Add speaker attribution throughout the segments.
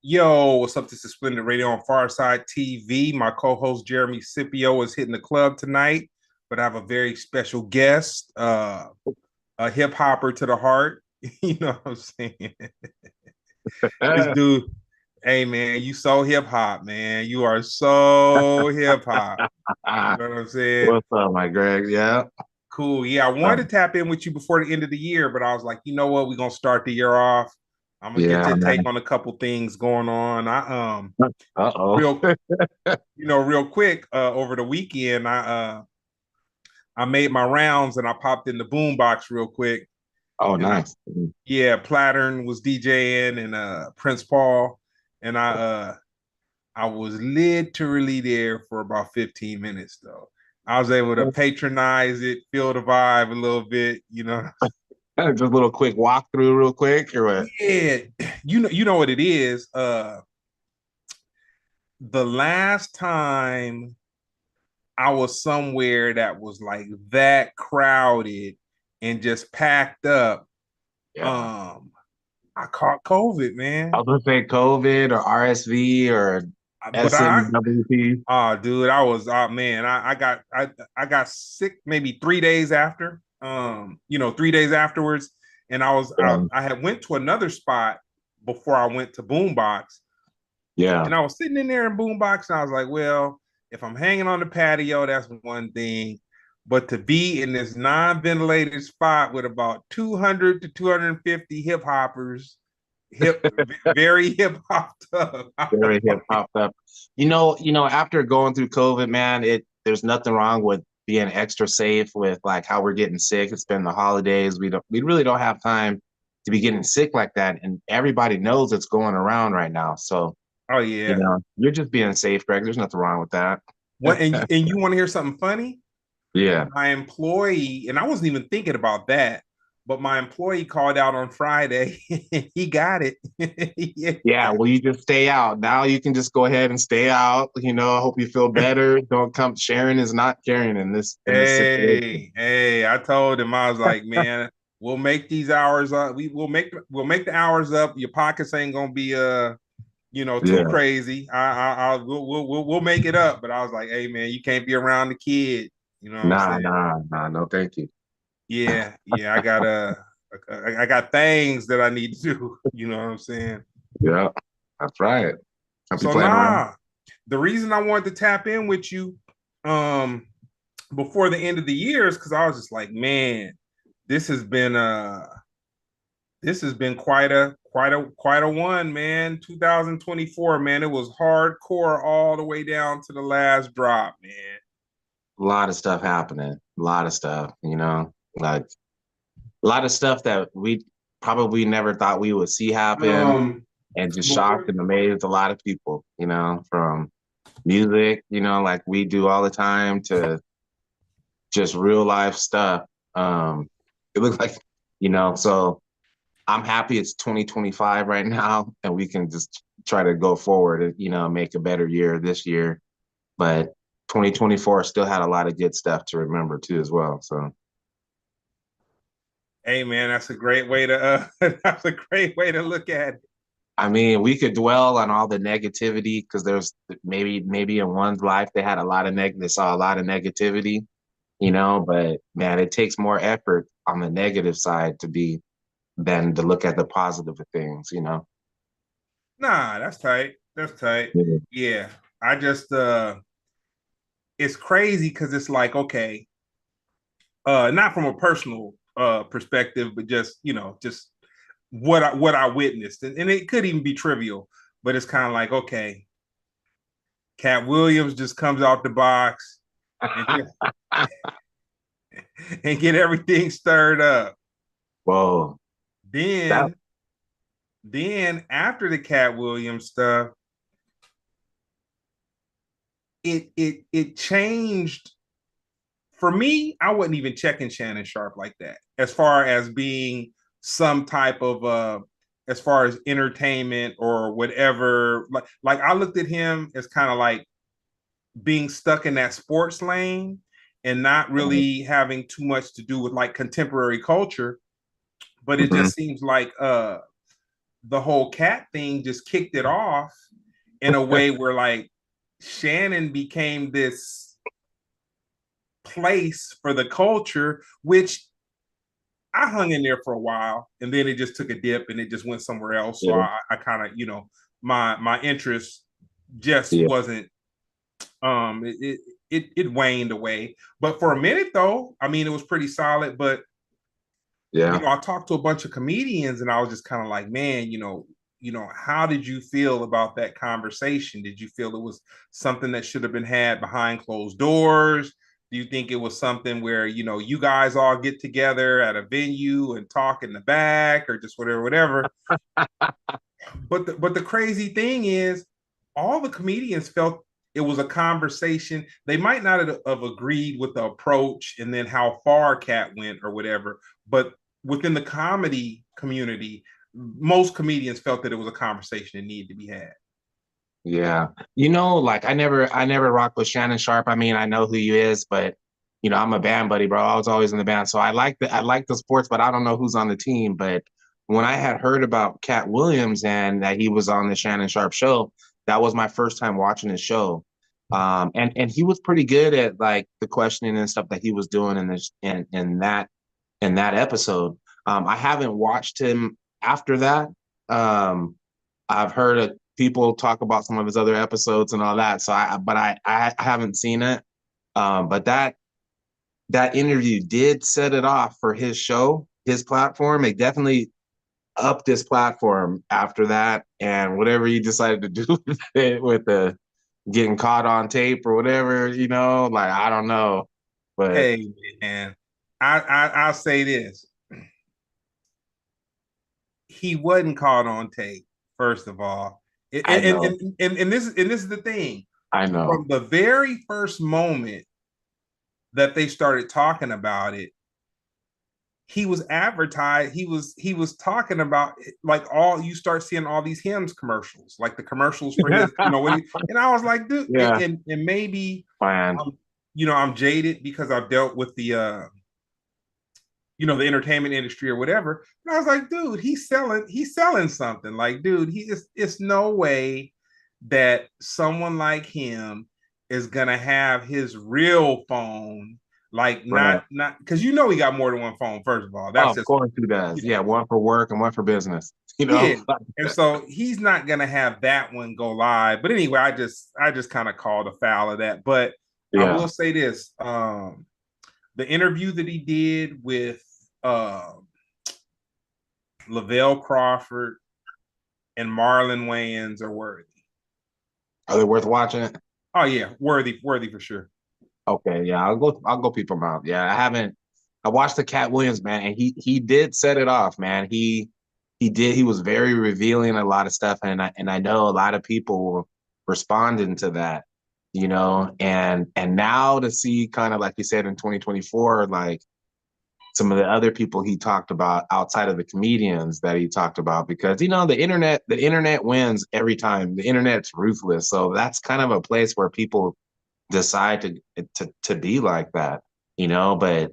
Speaker 1: Yo, what's up? This is Splendid Radio on Farside TV. My co-host Jeremy Scipio is hitting the club tonight, but I have a very special guest, a hip hopper to the heart. You know what I'm saying? This dude, hey man, you so hip hop, man. You are so hip hop. You know what I'm saying?
Speaker 2: What's up, my Greg? Yeah.
Speaker 1: Cool. Yeah, I wanted to tap in with you before the end of the year, but I was like, you know what? We're gonna start the year off. I'm gonna get
Speaker 2: Yeah,
Speaker 1: your take
Speaker 2: man.
Speaker 1: on a couple things going on.
Speaker 2: Uh-oh.
Speaker 1: Real real quick, over the weekend, I made my rounds and I popped in the boombox real quick.
Speaker 2: Oh,
Speaker 1: And
Speaker 2: nice.
Speaker 1: yeah, Plattern was DJing and Prince Paul. And I was literally there for about 15 minutes though. I was able to patronize it, feel the vibe a little bit, you know.
Speaker 2: Just a little quick walkthrough real quick or what?
Speaker 1: Yeah, you know what it is. The last time I was somewhere that was like that crowded and just packed up,
Speaker 2: Yeah.
Speaker 1: um, I caught COVID,
Speaker 2: I
Speaker 1: man.
Speaker 2: was gonna say COVID or RSV or
Speaker 1: But I,
Speaker 2: SMWP.
Speaker 1: dude, I was, man, I got sick maybe 3 days after, 3 days afterwards, and
Speaker 2: Yeah.
Speaker 1: I had went to another spot before I went to Boombox,
Speaker 2: Yeah.
Speaker 1: and I was sitting in there in Boombox, and I was like, well, if I'm hanging on the patio, that's one thing. But to be in this non-ventilated spot with about 200 to 250 hip hoppers, very hip hopped up. I was
Speaker 2: Very hip
Speaker 1: like,
Speaker 2: popped up. After going through COVID, man, there's nothing wrong with being extra safe with like how we're getting sick. It's been the holidays. We really don't have time to be getting sick like that. And everybody knows it's going around right now. So
Speaker 1: oh yeah.
Speaker 2: you're just being safe, Greg. There's nothing wrong with that.
Speaker 1: What and you want to hear something funny?
Speaker 2: Yeah.
Speaker 1: My employee, and I wasn't even thinking about that, but my employee called out on Friday. He got it. Yeah.
Speaker 2: Yeah. Well, you just stay out. Now you can just go ahead and stay out. I hope you feel better. Don't come. Sharing is not caring in this situation.
Speaker 1: Hey, I told him, I was like, man, we'll make these hours up. We'll make the hours up. Your pockets ain't gonna be too
Speaker 2: Yeah.
Speaker 1: crazy. We'll make it up. But I was like, hey man, you can't be around the kid. You know what I'm
Speaker 2: Nah,
Speaker 1: saying?
Speaker 2: nah, nah. No, thank you.
Speaker 1: Yeah, I got things that I need to do. You know what I'm saying?
Speaker 2: Yeah, that's right. Hope you
Speaker 1: So
Speaker 2: playing around.
Speaker 1: nah, the reason I wanted to tap in with you um before the end of the year is because I was just like, man, this has been quite a one, man. 2024, man. It was hardcore all the way down to the last drop, man.
Speaker 2: A lot of stuff happening. A lot of stuff, like a lot of stuff that we probably never thought we would see happen and just shocked
Speaker 1: Before
Speaker 2: and amazed a lot of people, from music, like we do all the time to just real life stuff. It looks like, so I'm happy it's 2025 right now and we can just try to go forward and, make a better year this year. But 2024 still had a lot of good stuff to remember too as well. So
Speaker 1: hey man, that's a great way to that's a great way to look at it.
Speaker 2: I mean, we could dwell on all the negativity because there's maybe in one's life they saw a lot of negativity, but man, it takes more effort on the negative side than to look at the positive of things.
Speaker 1: Nah, that's tight. That's tight.
Speaker 2: Yeah.
Speaker 1: Yeah. I just it's crazy because it's like, okay, not from a personal perspective, but just, just what I witnessed. And it could even be trivial, but it's kind of like, okay, Cat Williams just comes out the box and just and get everything stirred up.
Speaker 2: Whoa. That
Speaker 1: Then then after the Cat Williams stuff, it changed for me. I wasn't even checking Shannon Sharp like that as far as being some type of as far as entertainment or whatever. Like I looked at him as kind of like being stuck in that sports lane and not really having too much to do with like contemporary culture. But it
Speaker 2: Mhm.
Speaker 1: just seems like the whole cat thing just kicked it off in a way where like Shannon became this place for the culture, which I hung in there for a while, and then it just took a dip and it just went somewhere else. So
Speaker 2: Yeah.
Speaker 1: I kind of, my interest just
Speaker 2: Yeah.
Speaker 1: wasn't it waned away. But for a minute though, I mean, it was pretty solid. But
Speaker 2: Yeah.
Speaker 1: I talked to a bunch of comedians, and I was just kind of like, man, how did you feel about that conversation? Did you feel it was something that should have been had behind closed doors? Do you think it was something where, you guys all get together at a venue and talk in the back or just whatever, whatever? But the crazy thing is, all the comedians felt it was a conversation. They might not have agreed with the approach and then how far Cat went or whatever, but within the comedy community, most comedians felt that it was a conversation that needed to be had.
Speaker 2: Yeah. Like I never rocked with Shannon Sharp. I mean, I know who he is, but I'm a band buddy, bro. I was always in the band. So I like the sports, but I don't know who's on the team. But when I had heard about Cat Williams and that he was on the Shannon Sharp show, that was my first time watching his show. And he was pretty good at like the questioning and stuff that he was doing in that episode. I haven't watched him after that. I've heard people talk about some of his other episodes and all that. So I haven't seen it. But that interview did set it off for his show, his platform. It definitely upped his platform after that, and whatever he decided to do with it, with the getting caught on tape or whatever, like I don't know, but
Speaker 1: Hey man, I'll say this: he wasn't caught on tape. First of all, and
Speaker 2: I
Speaker 1: and,
Speaker 2: know,
Speaker 1: and this is the thing.
Speaker 2: I know,
Speaker 1: From the very first moment that they started talking about it, he was advertised. He was talking about, like, all you start seeing all these hymns commercials, like the commercials for his, and I was like, dude,
Speaker 2: yeah,
Speaker 1: and maybe
Speaker 2: fine,
Speaker 1: I'm jaded because I've dealt with the entertainment industry or whatever. And I was like, dude, he's selling something. Like, dude, it's no way that someone like him is gonna have his real phone, like,
Speaker 2: right.
Speaker 1: not because he got more than one phone, first of all.
Speaker 2: Oh,
Speaker 1: That's
Speaker 2: of
Speaker 1: just,
Speaker 2: course he does.
Speaker 1: you
Speaker 2: Yeah,
Speaker 1: know,
Speaker 2: one for work and one for business.
Speaker 1: yeah. And so he's not gonna have that one go live. But anyway, I just kind of called a foul of that. But I
Speaker 2: Yeah.
Speaker 1: will say this. The interview that he did with uh Lavelle Crawford and Marlon Wayans are worthy.
Speaker 2: Are they worth watching?
Speaker 1: Oh yeah, worthy for sure.
Speaker 2: Okay, yeah, I'll go peep him out. Yeah, I haven't. I watched the Cat Williams, man, and he did set it off, man. He was very revealing a lot of stuff, and I know a lot of people were responding to that, and now to see, kind of like you said, in 2024, like some of the other people he talked about outside of the comedians that he talked about, because the internet wins every time. The internet's ruthless, so that's kind of a place where people decide to be like that, but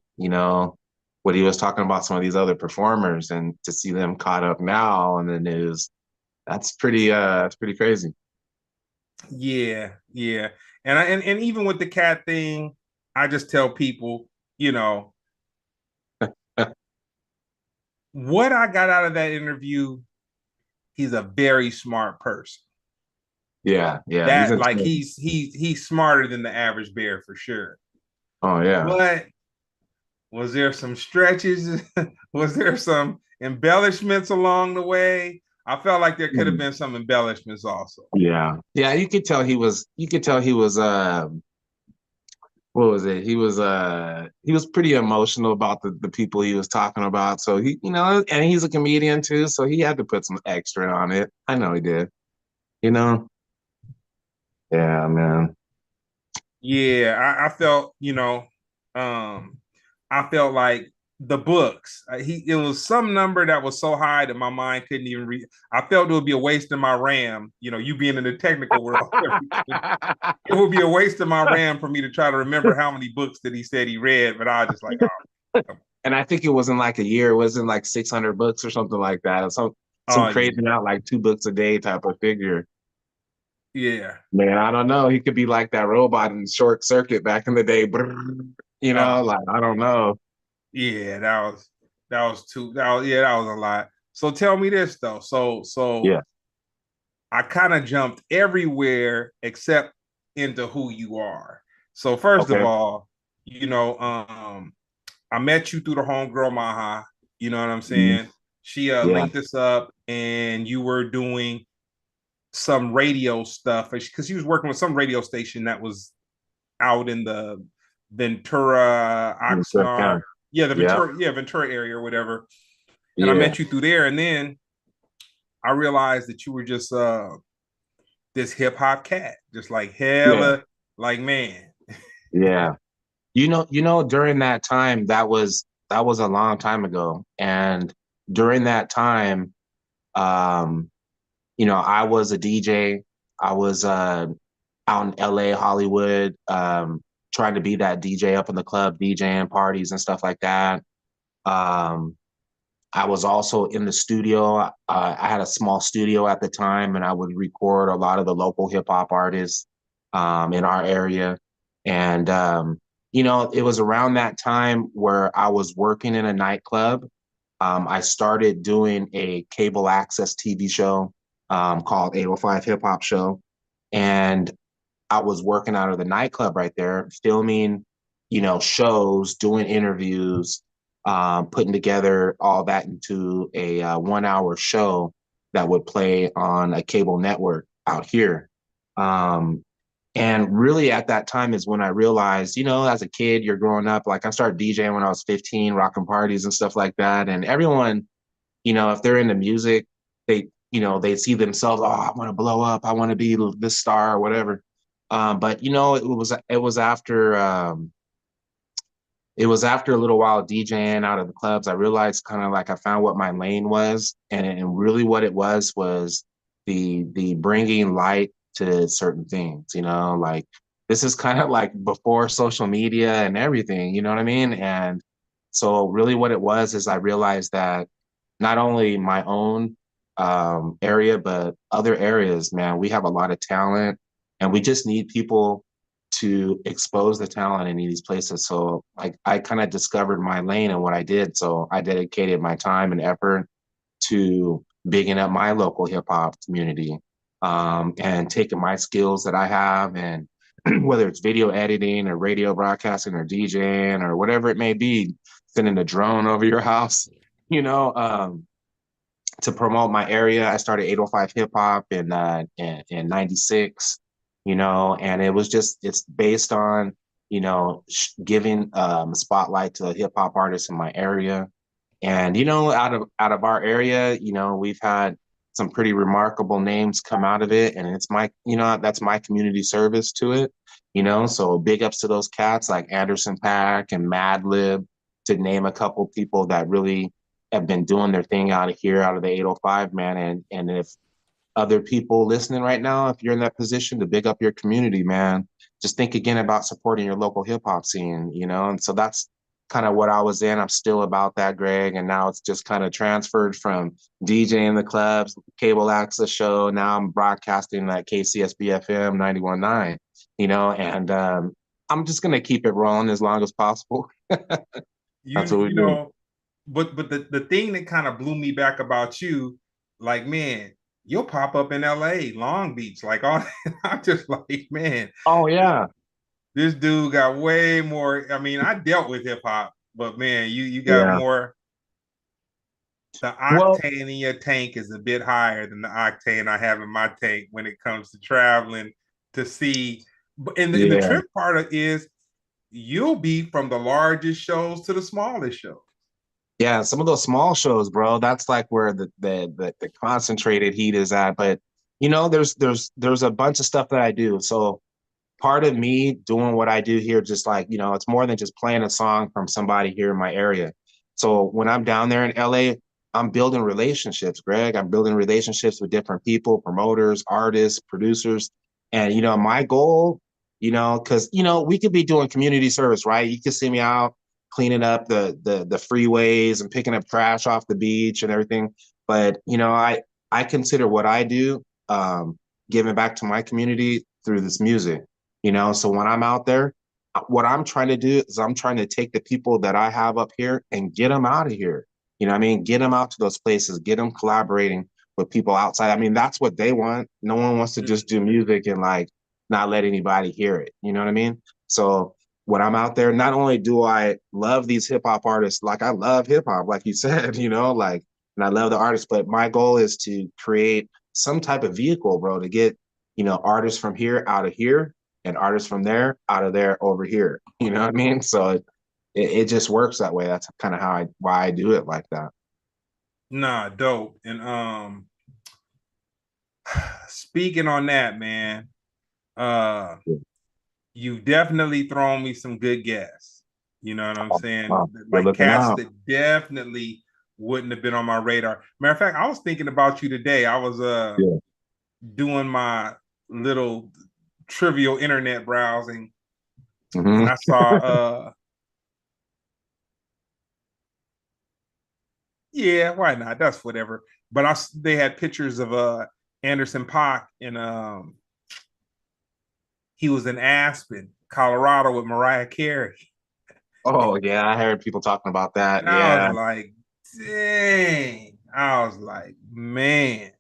Speaker 2: what he was talking about, some of these other performers, and to see them caught up now in the news, that's pretty crazy.
Speaker 1: Yeah. And even with the cat thing, I just tell people, you know, what I got out of that interview, he's a very smart person.
Speaker 2: Yeah, he's
Speaker 1: That, like,
Speaker 2: insane.
Speaker 1: he's smarter than the average bear for sure.
Speaker 2: Oh yeah.
Speaker 1: But was there some stretches? Was there some embellishments along the way? I felt like there could have been some embellishments also.
Speaker 2: Yeah, you could tell he was what was it? He was pretty emotional about the people he was talking about. So and he's a comedian too, so he had to put some extra on it. I know he did. You know? Yeah, man.
Speaker 1: Yeah, I felt, I felt like the books. It was some number that was so high that my mind couldn't even read. I felt it would be a waste of my RAM. You being in the technical world, it would be a waste of my RAM for me to try to remember how many books that he said he read. But I was just like, oh.
Speaker 2: And I think it wasn't like a year. It wasn't like 600 books or something like that. So some
Speaker 1: Oh
Speaker 2: crazy out like 2 books a day type of figure.
Speaker 1: yeah.
Speaker 2: Man, I don't know. He could be like that robot in Short Circuit back in the day. Brrr.
Speaker 1: Oh
Speaker 2: Like I don't know.
Speaker 1: yeah. That was a lot. So tell me this though. So
Speaker 2: Yeah.
Speaker 1: I kind of jumped everywhere except into who you are. So first of
Speaker 2: Okay.
Speaker 1: all, you know, I met you through the homegirl Maha. You know what I'm
Speaker 2: Mhm.
Speaker 1: saying? She
Speaker 2: Yeah.
Speaker 1: linked us up, and you were doing some radio stuff because she was working with some radio station that was out in the Ventura,
Speaker 2: Yeah.
Speaker 1: Oxnard, yeah, the
Speaker 2: Yeah.
Speaker 1: Ventura area or whatever. And I
Speaker 2: Yeah.
Speaker 1: met you through there, and then I realized that you were just this hip hop cat, just like
Speaker 2: Yeah.
Speaker 1: hella, like man.
Speaker 2: Yeah. During that time, that was a long time ago. And during that time, um, I was a DJ. I was out in LA, Hollywood, trying to be that DJ up in the club, DJing parties and stuff like that. Um, I was also in the studio. I had a small studio at the time, and I would record a lot of the local hip hop artists in our area. And it was around that time where I was working in a nightclub. I started doing a cable access TV show called 805 Hip Hop Show, and I was working out of the nightclub right there, filming, shows, doing interviews, putting together all that into a 1 hour show that would play on a cable network out here. Um, and really at that time is when I realized, as a kid, you're growing up, like I started DJing when I was 15, rocking parties and stuff like that. And everyone, if they're into music, they see themselves, oh, I want to blow up, I want to be this star or whatever. But it was after a little while DJing out of the clubs, I realized kind of like I found what my lane was, and really what it was the bringing light to certain things. Like this is kind of like before social media and everything. You know what I mean? And so really, what it was is I realized that not only my own area, but other areas, man, we have a lot of talent, and we just need people to expose the talent in these places. So I kind of discovered my lane and what I did. So I dedicated my time and effort to bigging up my local hip hop community, and taking my skills that I have, and whether it's video editing or radio broadcasting or DJing or whatever it may be, sending a drone over your house, you know, um, to promote my area. I started 805 Hip Hop in '96, and it's based on, giving spotlight to hip hop artists in my area. And out of our area, we've had some pretty remarkable names come out of it, and that's my community service to it. So big ups to those cats like Anderson Pack and Madlib, to name a couple people that really have been doing their thing out of here, out of the 805, man. And if other people listening right now, if you're in that position to big up your community, man, just think again about supporting your local hip hop scene, And so that's kind of what I was in. I'm still about that, Greg. And now it's just kind of transferred from DJing the clubs, cable access show. Now I'm broadcasting at KCSB FM 91.9, and I'm just going to keep it rolling as long as possible.
Speaker 1: You
Speaker 2: That's what we
Speaker 1: you
Speaker 2: do.
Speaker 1: know, but the thing that kind of blew me back about you, like man, you'll pop up in LA, Long Beach, like all I'm just like, man,
Speaker 2: Oh, yeah.
Speaker 1: this dude got way more. I mean, I dealt with hip hop, but man, you got
Speaker 2: Yeah.
Speaker 1: more. The
Speaker 2: Well,
Speaker 1: octane in your tank is a bit higher than the octane I have in my tank when it comes to traveling to see. And the
Speaker 2: yeah.
Speaker 1: trip part of is you'll be from the largest shows to the smallest shows.
Speaker 2: Yeah, some of those small shows, bro, that's like where the concentrated heat is at. But there's a bunch of stuff that I do. So part of me doing what I do here, just like, it's more than just playing a song from somebody here in my area. So when I'm down there in LA, I'm building relationships, Greg. I'm building relationships with different people, promoters, artists, producers. And, my goal, because, we could be doing community service, right? You could see me out cleaning up the freeways and picking up trash off the beach and everything. But I consider what I do giving back to my community through this music. So when I'm out there, what I'm trying to do is I'm trying to take the people that I have up here and get them out of here. What I mean? Get them out to those places, get them collaborating with people outside. I mean, that's what they want. No one wants to just do music and like not let anybody hear it. You know what I mean? So when I'm out there, not only do I love these hip hop artists, like I love hip hop, like you said, like, and I love the artists, but my goal is to create some type of vehicle, bro, to get, artists from here out of here and artists from there out of there over here. You know what I mean? So it just works that way. That's kind of why I do it like that.
Speaker 1: Nah, dope. And speaking on that, man, uh you've definitely thrown me some good gas. You know what I'm saying?
Speaker 2: Wow, you're
Speaker 1: Like
Speaker 2: looking
Speaker 1: cats
Speaker 2: out.
Speaker 1: that definitely wouldn't have been on my radar. Matter of fact, I was thinking about you today. I was
Speaker 2: Yeah.
Speaker 1: doing my little trivial internet browsing
Speaker 2: Hmm.
Speaker 1: and I saw yeah, why not? That's whatever. But they had pictures of Anderson Paak and he was in Aspen, Colorado with Mariah Carey.
Speaker 2: Oh yeah, I heard people talking about that.
Speaker 1: And I was
Speaker 2: Yeah,
Speaker 1: like, dang. I was like, man,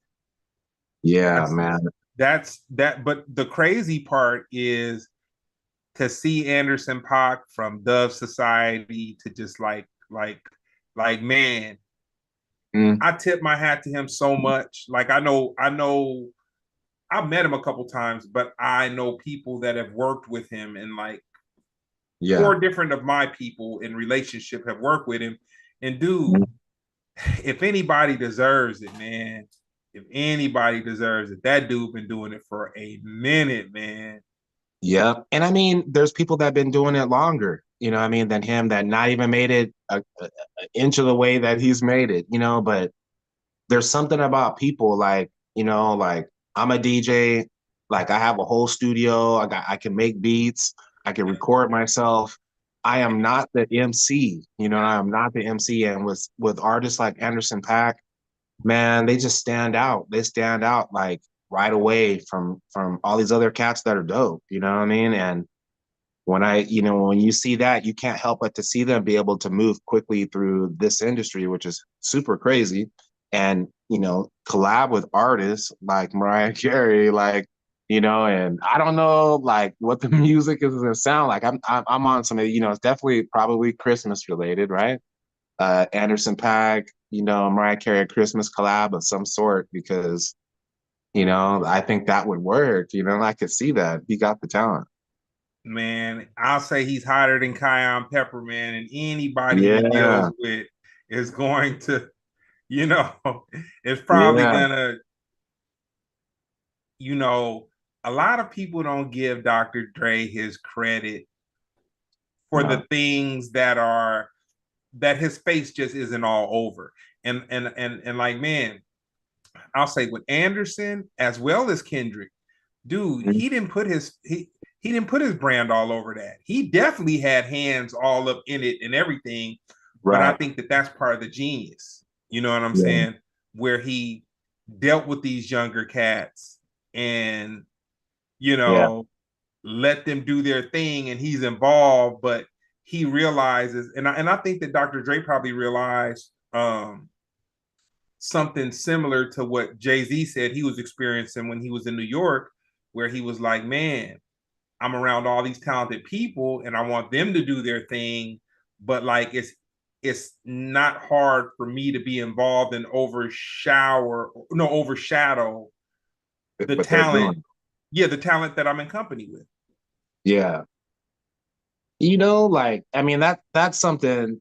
Speaker 2: yeah,
Speaker 1: that's
Speaker 2: man.
Speaker 1: that's that. But the crazy part is to see Anderson Paak from Dove Society to just like man,
Speaker 2: Mm,
Speaker 1: I tip my hat to him so much. Like I know I've met him a couple times, but I know people that have worked with him, and like
Speaker 2: yeah.
Speaker 1: four different of my people in relationship have worked with him. And dude,
Speaker 2: Mm,
Speaker 1: if anybody deserves it, man, if anybody deserves it, that dude been doing it for a minute, man.
Speaker 2: yeah. And I mean, there's people that have been doing it longer, I mean, than him that not even made it an inch of the way that he's made it, but there's something about people like, like I'm a DJ, like I have a whole studio, I can make beats, I can record myself. I am not the MC, I am not the MC. And with artists like Anderson Paak, man, they just stand out. They stand out like right away from all these other cats that are dope, you know what I mean? And when you see that, you can't help but to see them be able to move quickly through this industry, which is super crazy. And, collab with artists like Mariah Carey, like, and I don't know like what the music is gonna sound like. I'm on some, it's definitely probably Christmas related, right? Anderson Paak, Mariah Carey Christmas collab of some sort because, I think that would work. I could see that. He got the talent.
Speaker 1: Man, I'll say he's hotter than Cayenne Pepper, man, and anybody he deals
Speaker 2: Yeah.
Speaker 1: with is going to, you know, it's probably
Speaker 2: Yeah.
Speaker 1: gonna, you know, a lot of people don't give Dr. Dre his credit for the
Speaker 2: No.
Speaker 1: things that his face just isn't all over. And like, man, I'll say with Anderson as well as Kendrick, dude,
Speaker 2: Mhm.
Speaker 1: he didn't put his brand all over that. He definitely had hands all up in it and everything, but I
Speaker 2: Right.
Speaker 1: think that that's part of the genius. You know what I'm
Speaker 2: Yeah.
Speaker 1: saying? Where he dealt with these younger cats and you
Speaker 2: Yeah.
Speaker 1: know let them do their thing, and he's involved, but he realizes, and I think that Dr. Dre probably realized something similar to what Jay-Z said he was experiencing when he was in New York, where he was like, man, I'm around all these talented people and I want them to do their thing, but like it's not hard for me to be involved and overshadow the
Speaker 2: What they're
Speaker 1: talent,
Speaker 2: doing.
Speaker 1: yeah, the talent that I'm in company with.
Speaker 2: Yeah. Like I mean that's something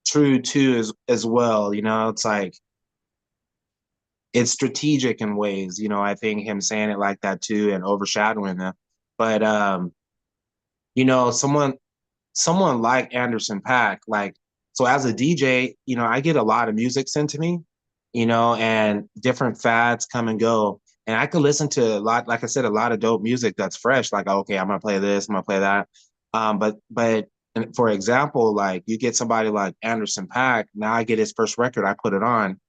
Speaker 2: true too as well. It's like it's strategic in ways, I think him saying it like that too and overshadowing them. But someone like Anderson Paak, like, so as a DJ, I get a lot of music sent to me, and different fads come and go. And I could listen to a lot, like I said, a lot of dope music that's fresh. Like, okay, I'm gonna play this, I'm gonna play that. But and for example, like you get somebody like Anderson Paak, now I get his first record, I put it on.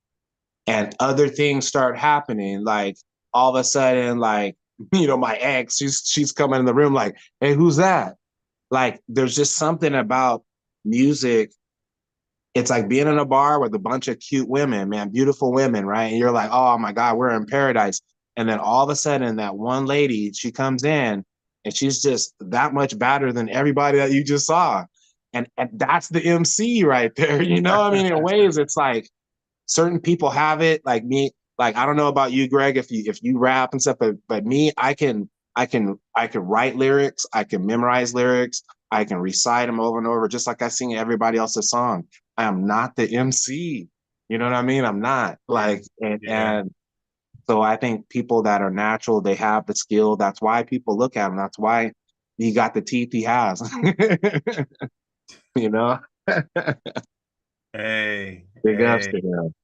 Speaker 2: and other things start happening. Like all of a sudden, like, my ex, she's coming in the room like, hey, who's that? Like, there's just something about music. It's like being in a bar with a bunch of cute women, man, beautiful women, right? And you're like, oh my God, we're in paradise. And then all of a sudden, that one lady, she comes in and she's just that much better than everybody that you just saw. And that's the MC right there. I mean, in ways, it's like certain people have it, like me. Like, I don't know about you, Greg, if you rap and stuff, but me, I can write lyrics, I can memorize lyrics, I can recite them over and over, just like I sing everybody else's song. I am not the MC. You know what I mean? I'm not
Speaker 1: Yeah,
Speaker 2: like, and,
Speaker 1: yeah.
Speaker 2: and so I think people that are natural, they have the skill. That's why people look at him. That's why he got the teeth he has. you know,
Speaker 1: Hey,
Speaker 2: big ups
Speaker 1: hey.
Speaker 2: to him.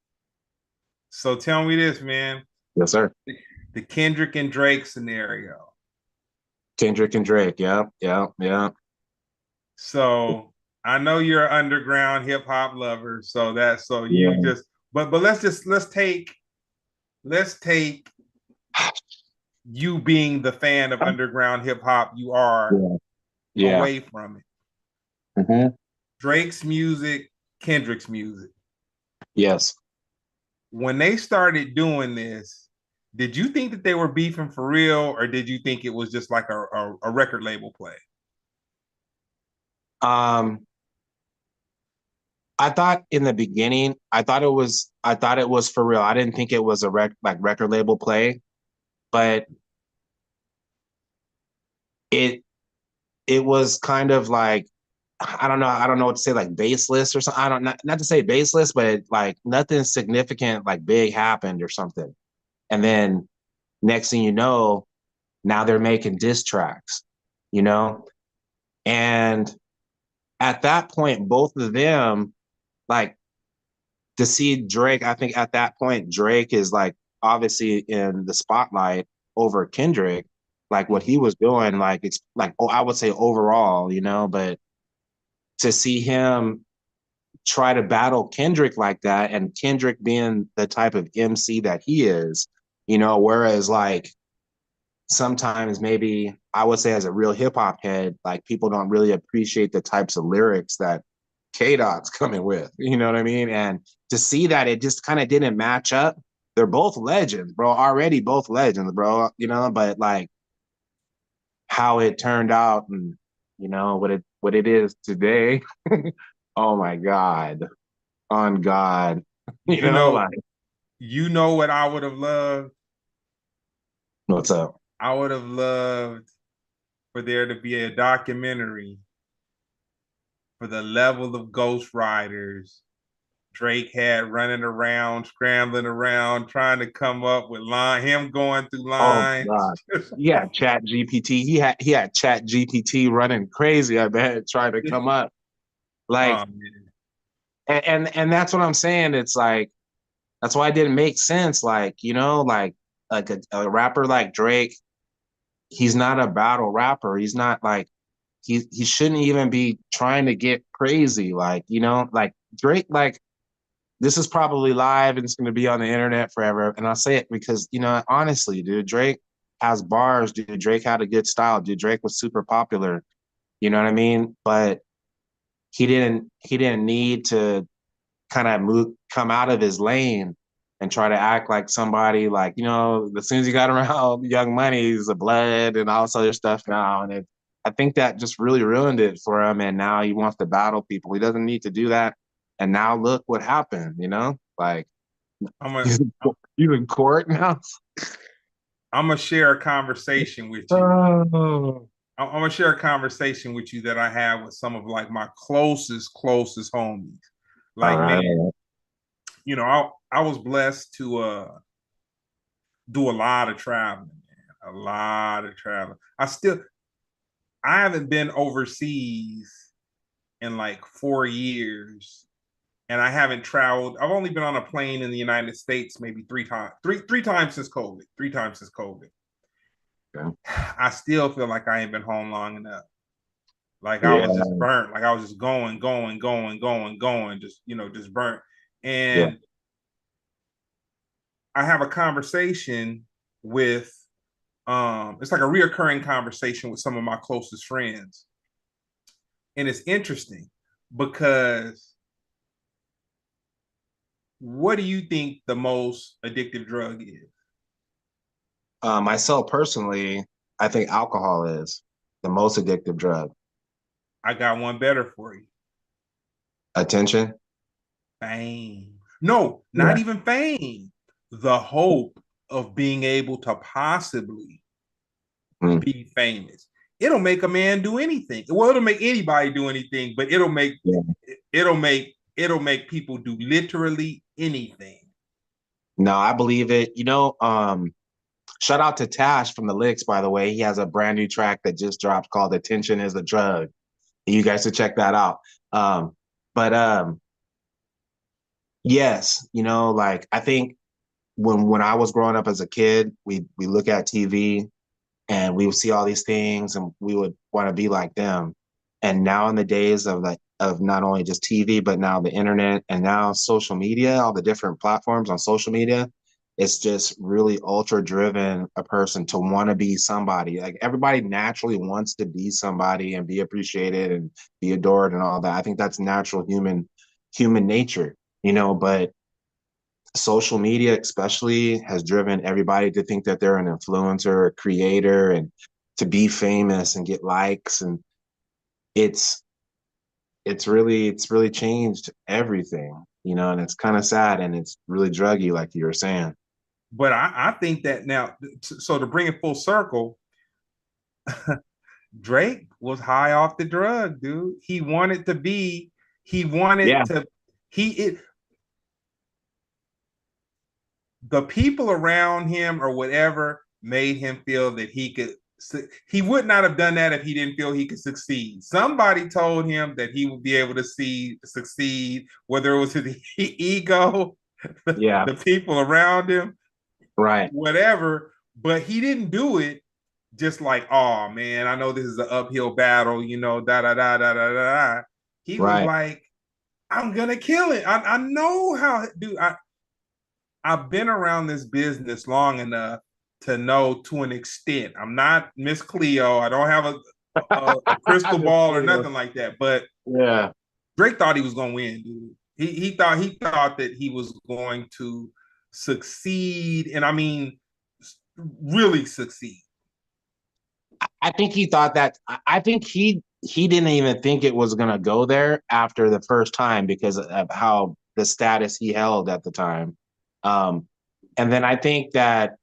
Speaker 1: So tell me this, man.
Speaker 2: Yes, sir.
Speaker 1: The Kendrick and Drake scenario.
Speaker 2: Kendrick and Drake. Yeah, yeah, yeah.
Speaker 1: So I know you're an underground hip hop lover. So that's so you
Speaker 2: Yeah,
Speaker 1: just but let's take you being the fan of underground hip hop you are
Speaker 2: yeah, yeah.
Speaker 1: away from it.
Speaker 2: Hmm.
Speaker 1: Drake's music, Kendrick's music.
Speaker 2: Yes.
Speaker 1: When they started doing this, did you think that they were beefing for real, or did you think it was just like a record label play?
Speaker 2: Um, I thought in the beginning, I thought it was for real. I didn't think it was a record label play, but it it was kind of like, I don't know what to say, like baseless or something. I don't not to say baseless, but like nothing significant like big happened or something. And then next thing you know, now they're making diss tracks, you know? And at that point, both of them, like, to see Drake, I think at that point, Drake is like obviously in the spotlight over Kendrick. Like what he was doing, like it's like, oh, I would say overall, but to see him try to battle Kendrick like that, and Kendrick being the type of MC that he is, whereas like sometimes maybe I would say as a real hip hop head, like people don't really appreciate the types of lyrics that K Dot's coming with. You know what I mean? And to see that it just kind of didn't match up. They're both legends, bro. Already both legends, bro. But like how it turned out and what it is today. Oh my God. On God.
Speaker 1: You
Speaker 2: Like
Speaker 1: know, you know what I would have loved?
Speaker 2: what's up?
Speaker 1: I would have loved for there to be a documentary for the level of Ghost Riders Drake had running around, scrambling around, trying to come up with him going through
Speaker 2: Oh
Speaker 1: lines.
Speaker 2: God. Yeah, Chat GPT. He had Chat GPT running crazy, I bet, trying to come up. Like,
Speaker 1: Man.
Speaker 2: and that's what I'm saying. It's like that's why it didn't make sense. Like a rapper like Drake, he's not a battle rapper. He's not like he shouldn't even be trying to get crazy. Like Drake, like this is probably live and it's going to be on the internet forever. And I'll say it because, honestly, dude, Drake has bars. Dude, Drake had a good style. Dude, Drake was super popular. You know what I mean? But he didn't need to kind of come out of his lane and try to act like somebody like, as soon as he got around Young Money, he's a blood and all this other stuff now. And I think that just really ruined it for him. And now he wants to battle people. He doesn't need to do that. And now look what happened, like
Speaker 1: I'm a
Speaker 2: he's in, he's in court now.
Speaker 1: I'm gonna share a conversation with you.
Speaker 2: Oh,
Speaker 1: I'm gonna share a conversation with you that I have with some of like my closest homies.
Speaker 2: all
Speaker 1: Like,
Speaker 2: right.
Speaker 1: man, I was blessed to do a lot of traveling, man. A lot of traveling. I haven't been overseas in like 4 years, and I haven't traveled. I've only been on a plane in the United States maybe three times since COVID. 3 times since COVID.
Speaker 2: Okay.
Speaker 1: I still feel like I ain't been home long enough. Like I was
Speaker 2: Yeah,
Speaker 1: just burnt. Like I was just going, just just burnt.
Speaker 2: yeah,
Speaker 1: And I have a conversation with it's like a reoccurring conversation with some of my closest friends. And it's interesting because what do you think the most addictive drug is?
Speaker 2: Myself personally, I think alcohol is the most addictive drug.
Speaker 1: I got one better for you.
Speaker 2: Attention.
Speaker 1: Fame. No, not
Speaker 2: Yeah.
Speaker 1: even fame. The hope of being able to possibly
Speaker 2: Mm.
Speaker 1: be famous. It'll make a man do anything. Well, it'll make anybody do anything, but
Speaker 2: Yeah.
Speaker 1: it'll make people do literally anything.
Speaker 2: No, I believe it. Shout out to Tash from the Licks, by the way. He has a brand new track that just dropped called Attention is a Drug. You guys should check that out. But yes, like I think when I was growing up as a kid, we look at TV and we would see all these things and we would want to be like them. And now in the days of not only just TV, but now the internet and now social media, all the different platforms on social media, it's just really ultra driven a person to want to be somebody. Like everybody naturally wants to be somebody and be appreciated and be adored and all that. I think that's natural human nature, but social media especially has driven everybody to think that they're an influencer, a creator, and to be famous and get likes. And it's it's really changed everything, and it's kind of sad and it's really druggy, like you were saying.
Speaker 1: But I think that now, so to bring it full circle, Drake was high off the drug, dude. He wanted
Speaker 2: Yeah,
Speaker 1: to, he, it, the people around him or whatever made him feel that he would not have done that if he didn't feel he could succeed. Somebody told him that he would be able to succeed, whether it was his ego,
Speaker 2: yeah,
Speaker 1: the people around him,
Speaker 2: right,
Speaker 1: whatever, but he didn't do it just like, oh man, I know this is an uphill battle, da da da da da da. He was
Speaker 2: right.
Speaker 1: like, I'm gonna kill it. I know how, dude. I've been around this business long enough to know to an extent. I'm not Miss Cleo. I don't have a crystal ball or nothing like that. But
Speaker 2: Yeah,
Speaker 1: Drake thought he was going to win, dude. He thought that he was going to succeed, and I mean, really succeed.
Speaker 2: I think he thought that. I think he didn't even think it was gonna go there after the first time because of how the status he held at the time. Um, and then I think that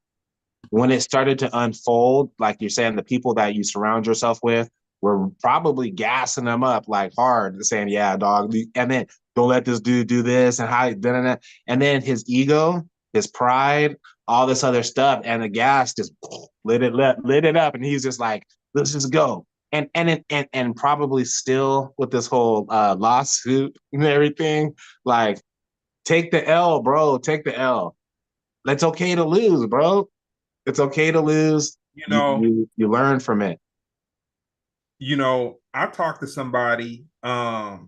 Speaker 2: when it started to unfold, like you're saying, the people that you surround yourself with were probably gassing them up like hard, saying, "Yeah, dog," and then don't let this dude do this and how and then his ego, his pride, all this other stuff, and the gas just lit it up, and he's just like, "Let's just go." And probably still with this whole lawsuit and everything, like take the L, bro, take the L. It's okay to lose, bro. It's okay to lose.
Speaker 1: You
Speaker 2: You
Speaker 1: know,
Speaker 2: you you learn from it.
Speaker 1: I talked to somebody. I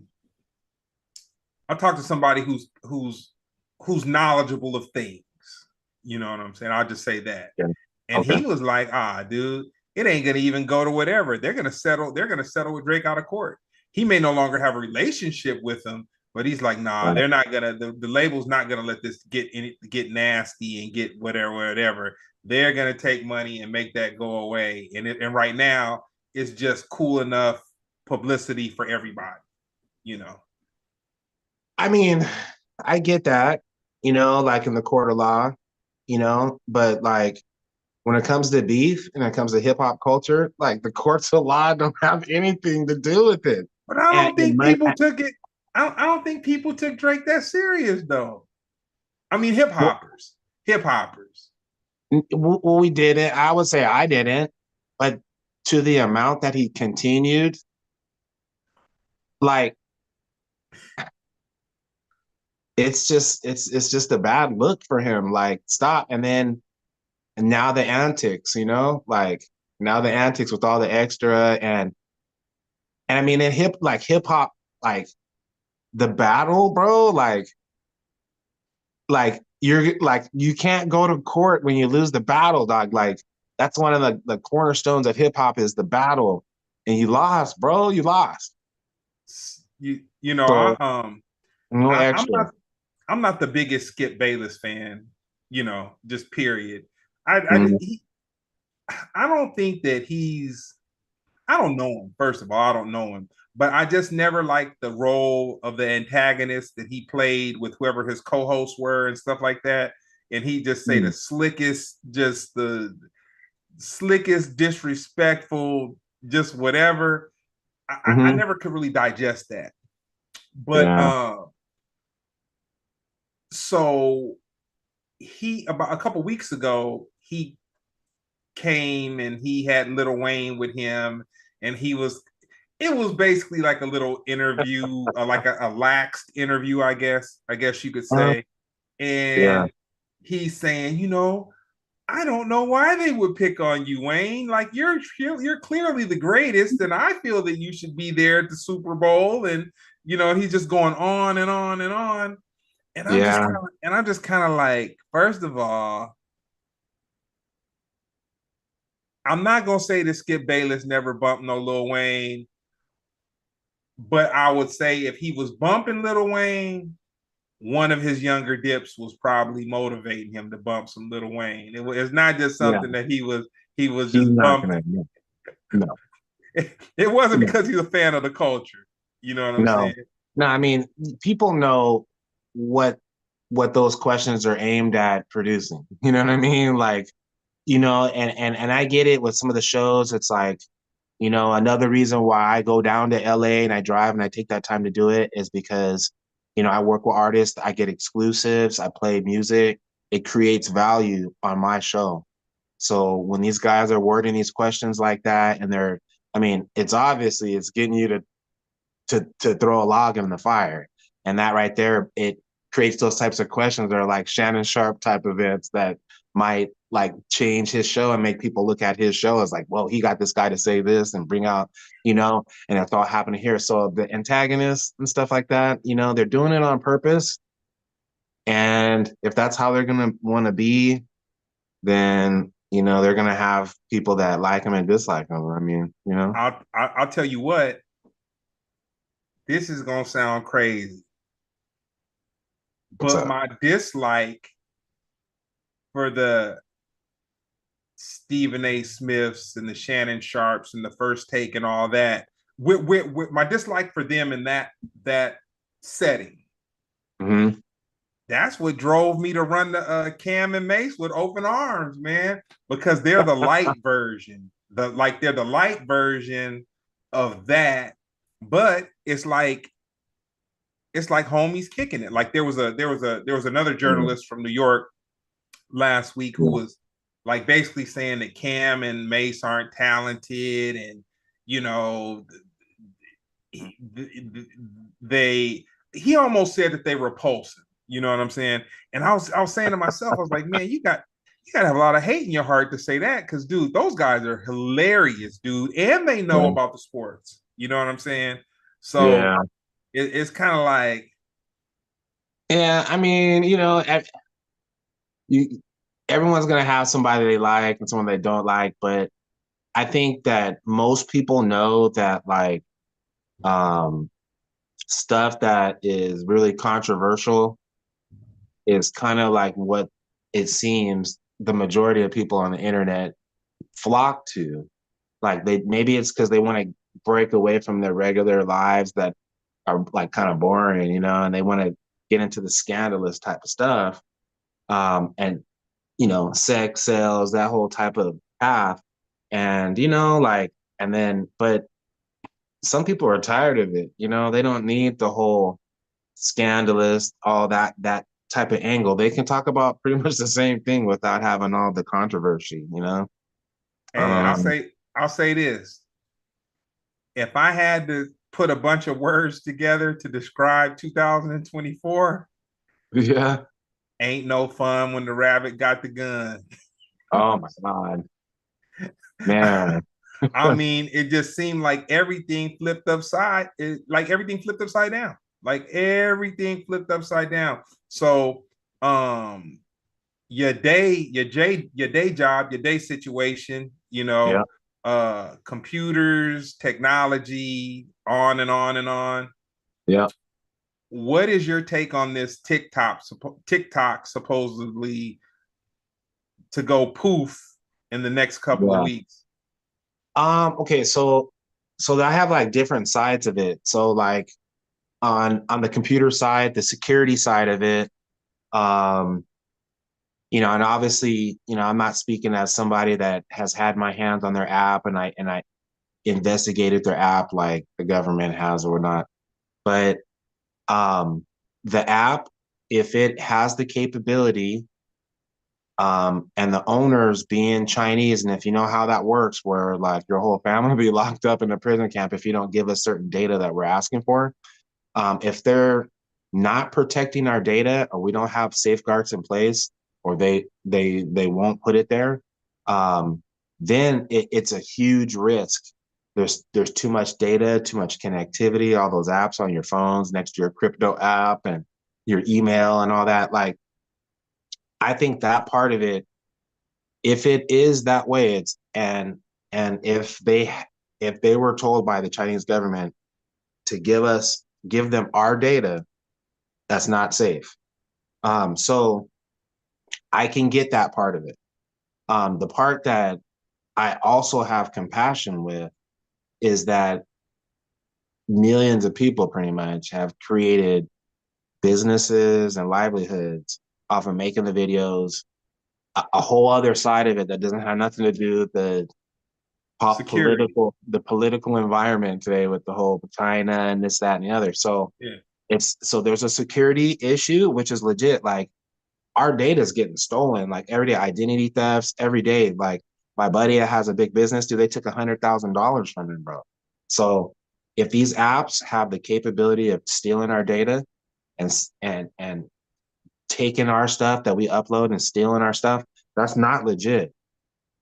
Speaker 1: talked to somebody who's knowledgeable of things. You know what I'm saying? I'll just say that.
Speaker 2: Yeah.
Speaker 1: And
Speaker 2: Okay.
Speaker 1: he was like, dude, it ain't gonna even go to whatever. They're gonna settle with Drake out of court. He may no longer have a relationship with him, but he's like, nah,
Speaker 2: Right.
Speaker 1: they're not gonna the label's not gonna let this get nasty and get whatever. They're gonna take money and make that go away. And right now it's just cool enough publicity for everybody, you know.
Speaker 2: I mean, I get that, like in the court of law, but like when it comes to beef and it comes to hip hop culture, like the courts of law don't have anything to do with it.
Speaker 1: But I
Speaker 2: And,
Speaker 1: don't
Speaker 2: and
Speaker 1: think
Speaker 2: money,
Speaker 1: people took it. I don't think people took Drake that serious though. I mean, hip hoppers.
Speaker 2: well, we didn't. I would say I didn't, but to the amount that he continued, like it's just a bad look for him. Like stop, and now the antics, like now the antics with all the extra and I mean in hip hop, like the battle, bro, like you're like you can't go to court when you lose the battle, dog. Like that's one of the cornerstones of hip hop is the battle, and you lost, bro. You lost.
Speaker 1: You know,
Speaker 2: So no
Speaker 1: I'm
Speaker 2: extra.
Speaker 1: not the biggest Skip Bayless fan, you know, just period. I
Speaker 2: Mhm.
Speaker 1: I don't think that he's I don't know him. First of all, I don't know him, but I just never liked the role of the antagonist that he played with whoever his co-hosts were and stuff like that. And he just say the slickest, just the slickest, disrespectful, just whatever. I
Speaker 2: Mm-hmm.
Speaker 1: never could really digest that. But
Speaker 2: Yeah.
Speaker 1: so he about a couple weeks ago, he came and he had Little Wayne with him, and he was it was basically like a little interview, like a laxed interview, I guess you could
Speaker 2: Uh,
Speaker 1: say.
Speaker 2: yeah.
Speaker 1: And he's saying, you know, I don't know why they would pick on you, Wayne. Like you're clearly the greatest, and I feel that you should be there at the Super Bowl. And you know, he's just going on and on and on.
Speaker 2: Yeah.
Speaker 1: And I'm just kind of like, first of all, I'm not gonna say that Skip Bayless never bumped no Lil Wayne, but I would say if he was bumping Lil Wayne, one of his younger dips was probably motivating him to bump some Lil Wayne. It's not just
Speaker 2: Yeah.
Speaker 1: something that he was
Speaker 2: He's
Speaker 1: just
Speaker 2: not
Speaker 1: bumped.
Speaker 2: gonna. No. No.
Speaker 1: It wasn't
Speaker 2: No.
Speaker 1: because he's a fan of the culture. You know what I'm
Speaker 2: No.
Speaker 1: saying?
Speaker 2: No. I mean, people know what what those questions are aimed at producing. You know what I mean? Like, and I get it with some of the shows. It's like, another reason why I go down to LA and I drive and I take that time to do it is because, I work with artists, I get exclusives, I play music. It creates value on my show. So when these guys are wording these questions like that, and I mean, it's getting you to throw a log in the fire. And that right there, it creates those types of questions that are like Shannon Sharp type events that might like change his show and make people look at his show as like, well, he got this guy to say this and bring out, and it's all happening here. So the antagonists and stuff like that, they're doing it on purpose. And if that's how they're gonna want to be, then they're gonna have people that like him and dislike him. I mean,
Speaker 1: I'll tell you what. This is gonna sound crazy,
Speaker 2: what's
Speaker 1: but
Speaker 2: up?
Speaker 1: my dislike for the Stephen A. Smiths and the Shannon Sharps and the First Take and all that, with my dislike for them in that setting,
Speaker 2: Mm-hmm.
Speaker 1: that's what drove me to run the Cam and Mace with open arms, man, because they're the light version. They're the light version of that, but it's like homies kicking it. Like there was another journalist from New York last week who
Speaker 2: Yeah.
Speaker 1: was like basically saying that Cam and Mace aren't talented, and you know they he almost said that they repulsive. You know what I'm saying? And I was saying to myself, I was like, man, you gotta have a lot of hate in your heart to say that, because dude, those guys are hilarious, dude, and they know
Speaker 2: Yeah.
Speaker 1: about the sports. You know what I'm saying? So
Speaker 2: Yeah.
Speaker 1: it's kind of like,
Speaker 2: Yeah, I mean, you everyone's gonna have somebody they like and someone they don't like, but I think that most people know that like um stuff that is really controversial is kind of like what it seems the majority of people on the internet flock to. Like they maybe it's because they want to break away from their regular lives that are like kind of boring, and they want to get into the scandalous type of stuff. And sex sales, that whole type of path. And, like, and then, but some people are tired of it. They don't need the whole scandalous, all that type of angle. They can talk about pretty much the same thing without having all the controversy.
Speaker 1: hey,
Speaker 2: Um,
Speaker 1: I'll say this. If I had to put a bunch of words together to describe 2024,
Speaker 2: yeah.
Speaker 1: ain't no fun when the rabbit got the gun.
Speaker 2: Oh my God, man.
Speaker 1: I mean, it just seemed like everything flipped upside, like everything flipped upside down. Like everything flipped upside down. So um your day job, your day situation,
Speaker 2: Yeah.
Speaker 1: computers, technology, on and on and on.
Speaker 2: Yeah.
Speaker 1: What is your take on this TikTok supposedly to go poof in the next couple of
Speaker 2: Yeah.
Speaker 1: weeks?
Speaker 2: Okay, so I have like different sides of it. So like on the computer side, the security side of it, um, and obviously, I'm not speaking as somebody that has had my hands on their app and I investigated their app like the government has or not. But um the app, if it has the capability, and the owners being Chinese, and if you know how that works, where like your whole family will be locked up in a prison camp if you don't give us certain data that we're asking for. If they're not protecting our data, or we don't have safeguards in place, or they won't put it there, um, then it's a huge risk. There's too much data, too much connectivity, all those apps on your phones next to your crypto app and your email and all that. Like, I think that part of it, if it is that way, and if they were told by the Chinese government to give them our data, that's not safe. So I can get that part of it. The part that I also have compassion with is that millions of people pretty much have created businesses and livelihoods off of making the videos. A whole other side of it that doesn't have nothing to do with
Speaker 1: Security.
Speaker 2: the political environment today with the whole China and this, that, and the other. So
Speaker 1: Yeah.
Speaker 2: there's a security issue, which is legit. Like, our data is getting stolen, like everyday identity thefts every day. Like, my buddy that has a big business, dude, they took $100,000 from him, bro. So if these apps have the capability of stealing our data and taking our stuff that we upload and stealing our stuff, that's not legit.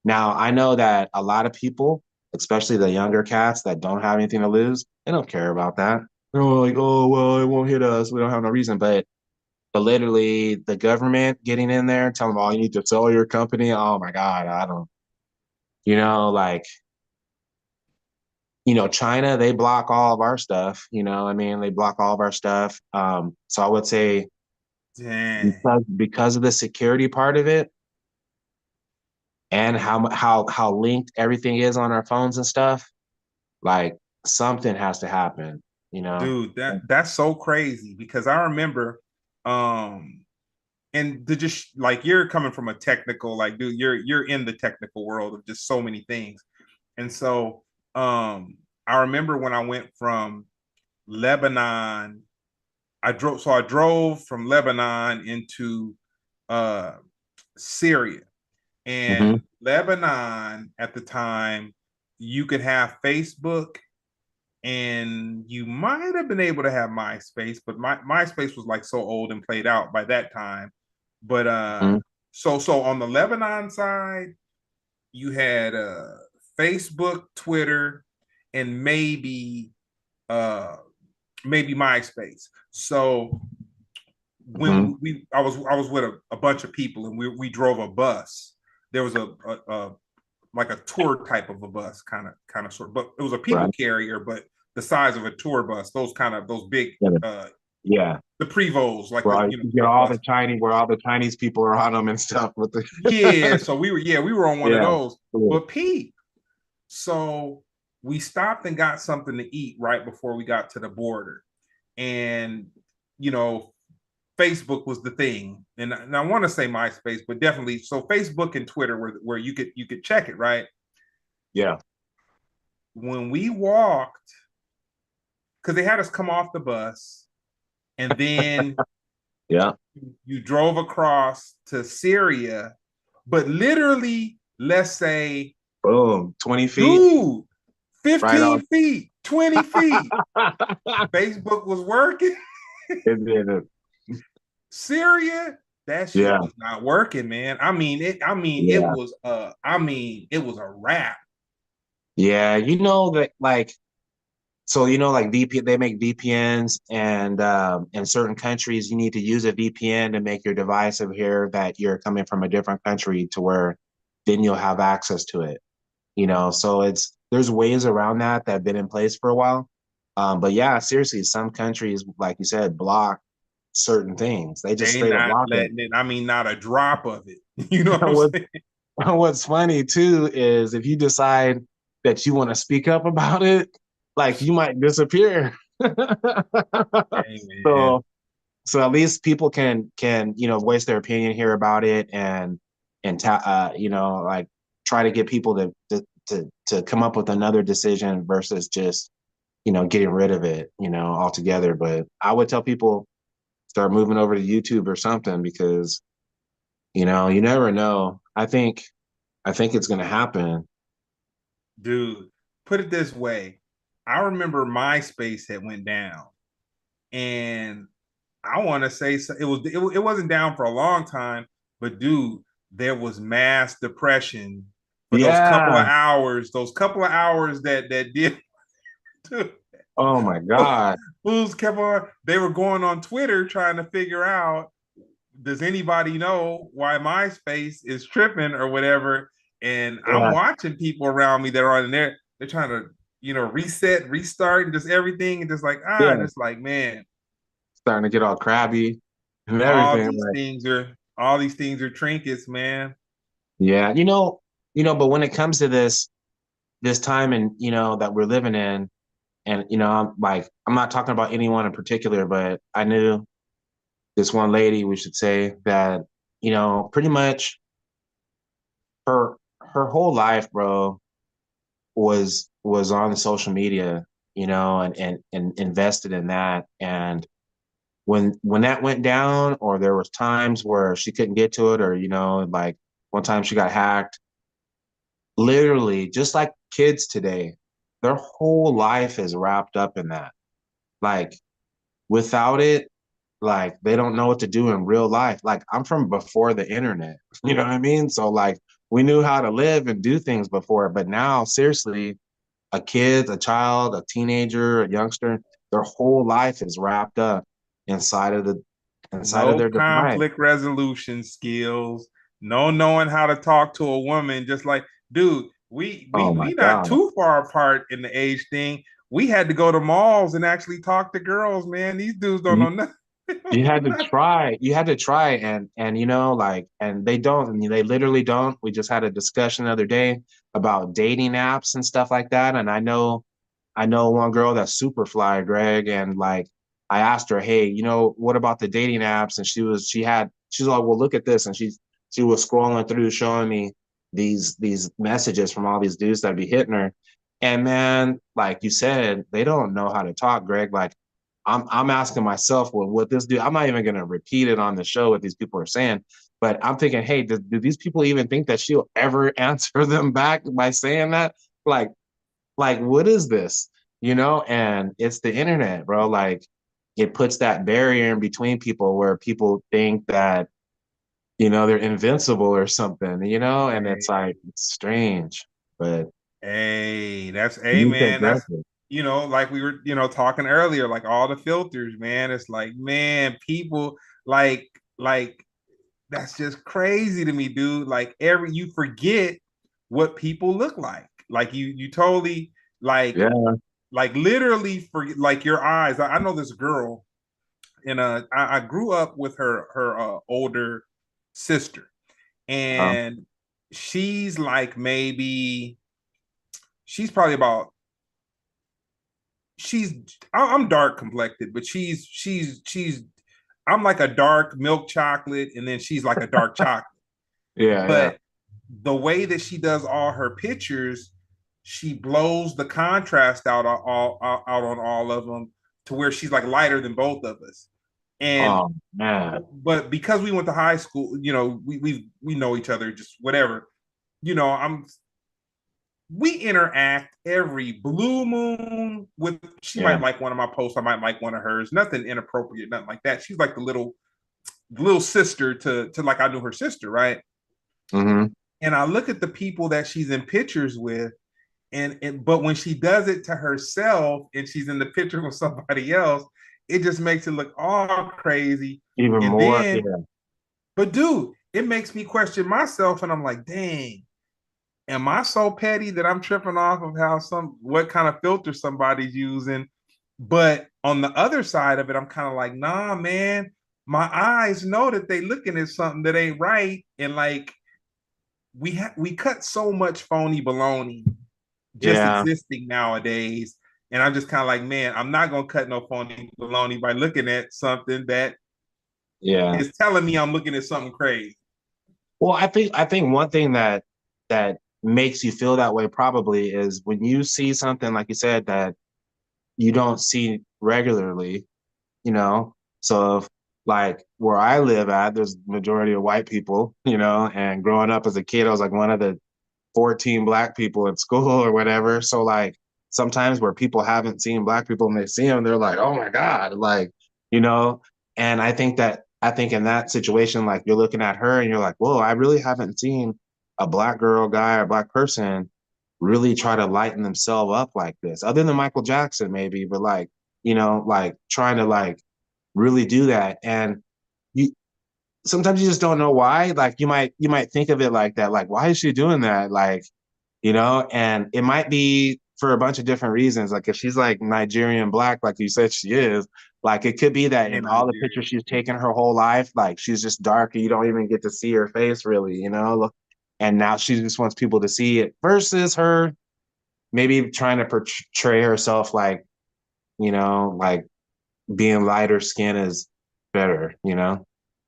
Speaker 2: Now, I know that a lot of people, especially the younger cats that don't have anything to lose, they don't care about that. They're all like, oh, well, it won't hit us. We don't have no reason. But literally, the government getting in there, telling them, oh, you need to sell your company. Oh my God, I don't, like, China, they block all of our stuff. I mean, they block all of our stuff. So I would say,
Speaker 1: Dang.
Speaker 2: because of the security part of it, and how linked everything is on our phones and stuff, like, something has to happen, you know?
Speaker 1: Dude, that's so crazy because I remember and to just like you're coming from a technical, like, dude, you're in the technical world of just so many things. And so I remember when I went from Lebanon, I drove from Lebanon into uh Syria.
Speaker 2: Hmm.
Speaker 1: And Lebanon at the time, you could have Facebook and you might have been able to have MySpace, but MySpace was like so old and played out by that time. But
Speaker 2: Hmm.
Speaker 1: so on the Lebanon side, you had Facebook, Twitter, and uh maybe MySpace. So
Speaker 2: Hmm.
Speaker 1: when I was with a bunch of people and we drove a bus. There was a like a tour type of a bus, kind of sort, but it was a people
Speaker 2: Right.
Speaker 1: carrier, but the size of a tour bus. Those big
Speaker 2: Yeah.
Speaker 1: uh
Speaker 2: Yeah.
Speaker 1: the Prevos, like
Speaker 2: Where
Speaker 1: the bus.
Speaker 2: all the Chinese people are on them and stuff with
Speaker 1: Yeah,
Speaker 2: the
Speaker 1: so we were on one of
Speaker 2: yeah.
Speaker 1: those. But Pete, so we stopped and got something to eat right before we got to the border. And you know, Facebook was the thing. And I want to say MySpace, but definitely so Facebook and Twitter were where you could check it, right?
Speaker 2: Yeah.
Speaker 1: When we walked, because they had us come off the bus and then
Speaker 2: Yeah.
Speaker 1: you drove across to Syria, but literally, let's say,
Speaker 2: Boom. 20 feet.
Speaker 1: dude,
Speaker 2: Right
Speaker 1: 15
Speaker 2: on.
Speaker 1: feet, 20 feet. Facebook was working.
Speaker 2: It.
Speaker 1: Syria, that shit
Speaker 2: Yeah.
Speaker 1: was not working, man.
Speaker 2: Yeah.
Speaker 1: It was a wrap.
Speaker 2: Yeah. You know that, like, So like VP, they make VPNs, and in certain countries, you need to use a VPN to make your device appear that you're coming from a different country, to where then you'll have access to it. So there's ways around that have been in place for a while. But yeah, seriously, some countries, like you said, block certain things. They just
Speaker 1: They
Speaker 2: straight up
Speaker 1: not
Speaker 2: block it.
Speaker 1: letting it. I mean, not a drop of it. You know what I'm
Speaker 2: what
Speaker 1: saying?
Speaker 2: What's funny too is if you decide that you want to speak up about it, like you might disappear.
Speaker 1: Hey man,
Speaker 2: so so at least people can voice their opinion here about it, and like try to get people to come up with another decision versus just getting rid of it altogether. But I would tell people start moving over to YouTube or something, because you never know. I think it's going to happen.
Speaker 1: dude, put it this way. I remember MySpace had went down, and I want to say so, it wasn't down for a long time, but dude, there was mass depression for
Speaker 2: Yeah.
Speaker 1: those couple of hours that did. Dude,
Speaker 2: Oh my God.
Speaker 1: fools kept on. They were going on Twitter trying to figure out, does anybody know why MySpace is tripping or whatever? And I'm
Speaker 2: Yeah.
Speaker 1: watching people around me that are on there. They're trying to, reset, restart, and just everything, and just like
Speaker 2: Yeah.
Speaker 1: just like man,
Speaker 2: Starting to get all crabby and
Speaker 1: all
Speaker 2: everything.
Speaker 1: these
Speaker 2: Like,
Speaker 1: things are all these things are trinkets, man.
Speaker 2: yeah, but when it comes to this time, and that we're living in, and I'm not talking about anyone in particular, but I knew this one lady, we should say, that pretty much her her whole life, bro, was on social media, and invested in that. And when that went down, or there was times where she couldn't get to it, or like one time she got hacked, literally just like kids today, their whole life is wrapped up in that. Like, without it, like they don't know what to do in real life. Like, I'm from before the internet, you know what I mean? So like we knew how to live and do things before, but now seriously, a child, a teenager, a youngster, their whole life is wrapped up inside of the inside of
Speaker 1: No
Speaker 2: their device.
Speaker 1: conflict resolution skills, no knowing how to talk to a woman. Just like, dude, we
Speaker 2: Oh
Speaker 1: we
Speaker 2: my
Speaker 1: we not
Speaker 2: God.
Speaker 1: too far apart in the age thing. We had to go to malls and actually talk to girls, man. These dudes don't
Speaker 2: You,
Speaker 1: know nothing.
Speaker 2: you had to try. You had to try, and like, and they don't. I mean, they literally don't. We just had a discussion the other day about dating apps and stuff like that. And I know one girl that's super fly, Greg, and like I asked her, hey, what about the dating apps? And she's like, well, look at this, and she was scrolling through, showing me these messages from all these dudes that be hitting her. And man, like you said, they don't know how to talk, Greg. Like, I'm asking myself, well, what this dude, I'm not even gonna repeat it on the show what these people are saying, but I'm thinking, hey, do these people even think that she'll ever answer them back by saying that? Like, what is this? And it's the internet, bro. Like, it puts that barrier in between people, where people think that they're invincible or something, and it's
Speaker 1: Hey,
Speaker 2: like, it's strange, but
Speaker 1: hey
Speaker 2: you need to
Speaker 1: man,
Speaker 2: address
Speaker 1: that's
Speaker 2: it.
Speaker 1: like we were, talking earlier, like all the filters, man. It's like, man, people like like that's just crazy to me, dude. Like you forget what people look like. Like you totally like
Speaker 2: Yeah.
Speaker 1: literally forget, like your eyes. I know this girl, and I grew up with her older sister,
Speaker 2: uh,
Speaker 1: and she's like maybe she's probably about she's I'm dark complected, but she's I'm like a dark milk chocolate, and then she's like a dark chocolate.
Speaker 2: yeah, yeah.
Speaker 1: But the way that she does all her pictures, she blows the contrast out on all of them to where she's like lighter than both of us. And
Speaker 2: Oh man.
Speaker 1: but because we went to high school, we know each other, just whatever. I'm we interact every blue moon with she
Speaker 2: Yeah.
Speaker 1: might like one of my posts, I might like one of hers. Nothing inappropriate, nothing like that. She's like the little sister to like I knew her sister, right?
Speaker 2: Mm-hmm.
Speaker 1: And I look at the people that she's in pictures with, and but when she does it to herself and she's in the picture with somebody else, it just makes it look all crazy.
Speaker 2: Even
Speaker 1: And
Speaker 2: more,
Speaker 1: then,
Speaker 2: yeah,
Speaker 1: but dude, it makes me question myself, and I'm like, dang, am I so petty that I'm tripping off of how what kind of filter somebody's using? But on the other side of it, I'm kind of like, nah, man, my eyes know that they looking at something that ain't right, and like we cut so much phony baloney just
Speaker 2: yeah,
Speaker 1: existing nowadays. And I'm just kind of like, man, I'm not gonna cut no phony baloney by looking at something that
Speaker 2: yeah.
Speaker 1: is telling me I'm looking at something crazy.
Speaker 2: Well, I think one thing that makes you feel that way probably is when you see something like you said that you don't see regularly, you know. So if, like where I live at, there's majority of white people, and growing up as a kid, I was like one of the 14 black people at school or whatever. So like sometimes where people haven't seen black people and they see them, they're like, oh my God, like, you know, and I think in that situation, like you're looking at her and you're like, whoa, I really haven't seen a black girl, guy, or black person really try to lighten themselves up like this, other than Michael Jackson, maybe, but like, like trying to like really do that. And you sometimes you just don't know why. Like you might think of it like that, like, why is she doing that? Like, and it might be for a bunch of different reasons. Like if she's like Nigerian black, like you said she is, like it could be that
Speaker 1: In
Speaker 2: in all the
Speaker 1: Nigeria.
Speaker 2: pictures she's taken her whole life, like she's just dark and you don't even get to see her face really, and now she just wants people to see it versus her maybe trying to portray herself like being lighter skin is better.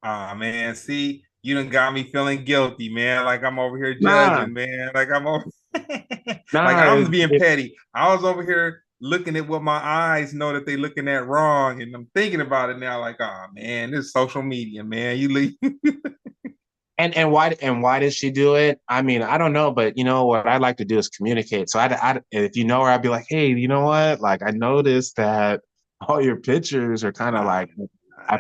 Speaker 1: Ah man, see, you done got me feeling guilty, man. Like I'm over here
Speaker 2: Nah,
Speaker 1: judging, man. Like I'm over like
Speaker 2: nah,
Speaker 1: I'm being petty. I was over here looking at what my eyes know that they looking at wrong, and I'm thinking about it now, like, oh man, this is social media, man. You leave.
Speaker 2: and why did she do it? I mean, I don't know, but what I'd like to do is communicate. So if you know her, I'd be like, hey, you know what? Like, I noticed that all your pictures are kind of
Speaker 1: Ah,
Speaker 2: like, I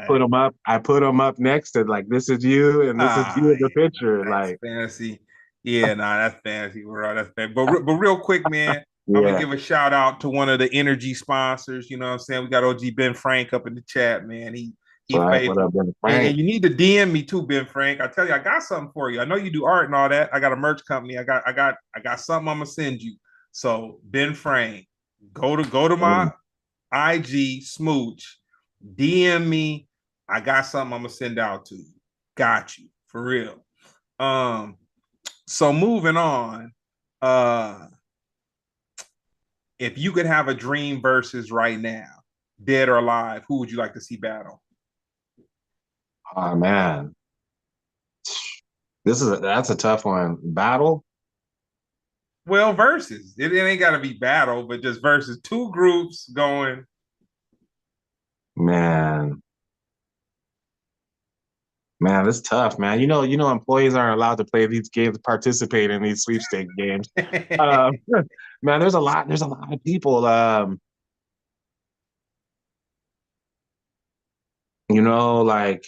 Speaker 2: put them up next to like, this is you and this is you in the picture.
Speaker 1: that's
Speaker 2: Like,
Speaker 1: fantasy. Yeah, nah, that's fantasy, bro. That's fantasy. But real quick, man, I'm gonna
Speaker 2: yeah,
Speaker 1: give a shout out to one of the energy sponsors. You know what I'm saying? We got OG Ben Frank up in the chat, man. He
Speaker 2: so like, what
Speaker 1: faithful.
Speaker 2: up, brother
Speaker 1: And
Speaker 2: Frank?
Speaker 1: you need to DM me too, Ben Frank. I tell you, I got something for you. I know you do art and all that. I got a merch company. I got something I'm gonna send you. So Ben Frank, go to my IG smooch, DM me. I got something I'm gonna send out to you. Got you for real. Um, so moving on. Uh, if you could have a dream versus right now, dead or alive, who would you like to see battle?
Speaker 2: Oh man, that's a tough one. Battle,
Speaker 1: Well, versus. It ain't got to be battle, but just versus two groups going.
Speaker 2: man. Man, it's tough, man. Employees aren't allowed to play these games, participate in these sweepstake games. Um, man, there's a lot of people. Like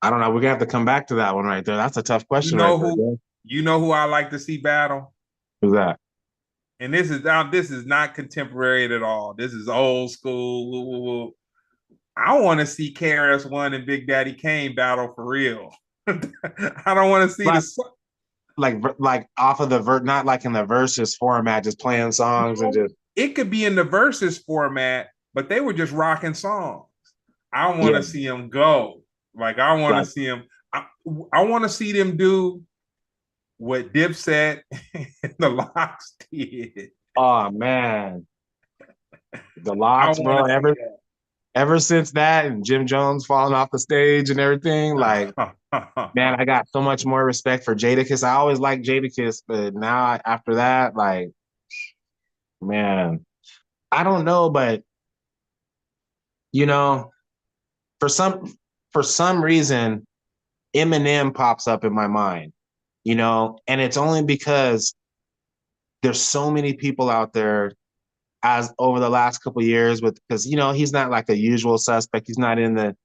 Speaker 2: I don't know. We're gonna have to come back to that one right there. That's a tough
Speaker 1: you
Speaker 2: question right
Speaker 1: know
Speaker 2: there.
Speaker 1: who
Speaker 2: Bro.
Speaker 1: you know who I like to see battle,
Speaker 2: Who's that?
Speaker 1: and this is not contemporary at all. This is old school. Woo, woo, woo. I want to see KRS One and Big Daddy Kane battle for real. I don't want to see
Speaker 2: Like,
Speaker 1: the
Speaker 2: like off of the not like in the versus format, just playing songs and
Speaker 1: no.
Speaker 2: just
Speaker 1: It could be in the versus format, but they were just rocking songs. I want
Speaker 2: yeah,
Speaker 1: to see them go. Like I want to
Speaker 2: like
Speaker 1: see them. I want to see them do what Dipset and the Locks did.
Speaker 2: oh man, the
Speaker 1: I
Speaker 2: locks,
Speaker 1: want
Speaker 2: bro.
Speaker 1: to see
Speaker 2: Ever since that and Jim Jones falling off the stage and everything, like. Man,
Speaker 1: that.
Speaker 2: I got so much more respect for Jadakiss. I always liked Jadakiss, but now after that, like, man, I don't know, but you know, for some reason, Eminem pops up in my mind, and it's only because there's so many people out there as over the last couple of years with because he's not like a usual suspect. He's not in the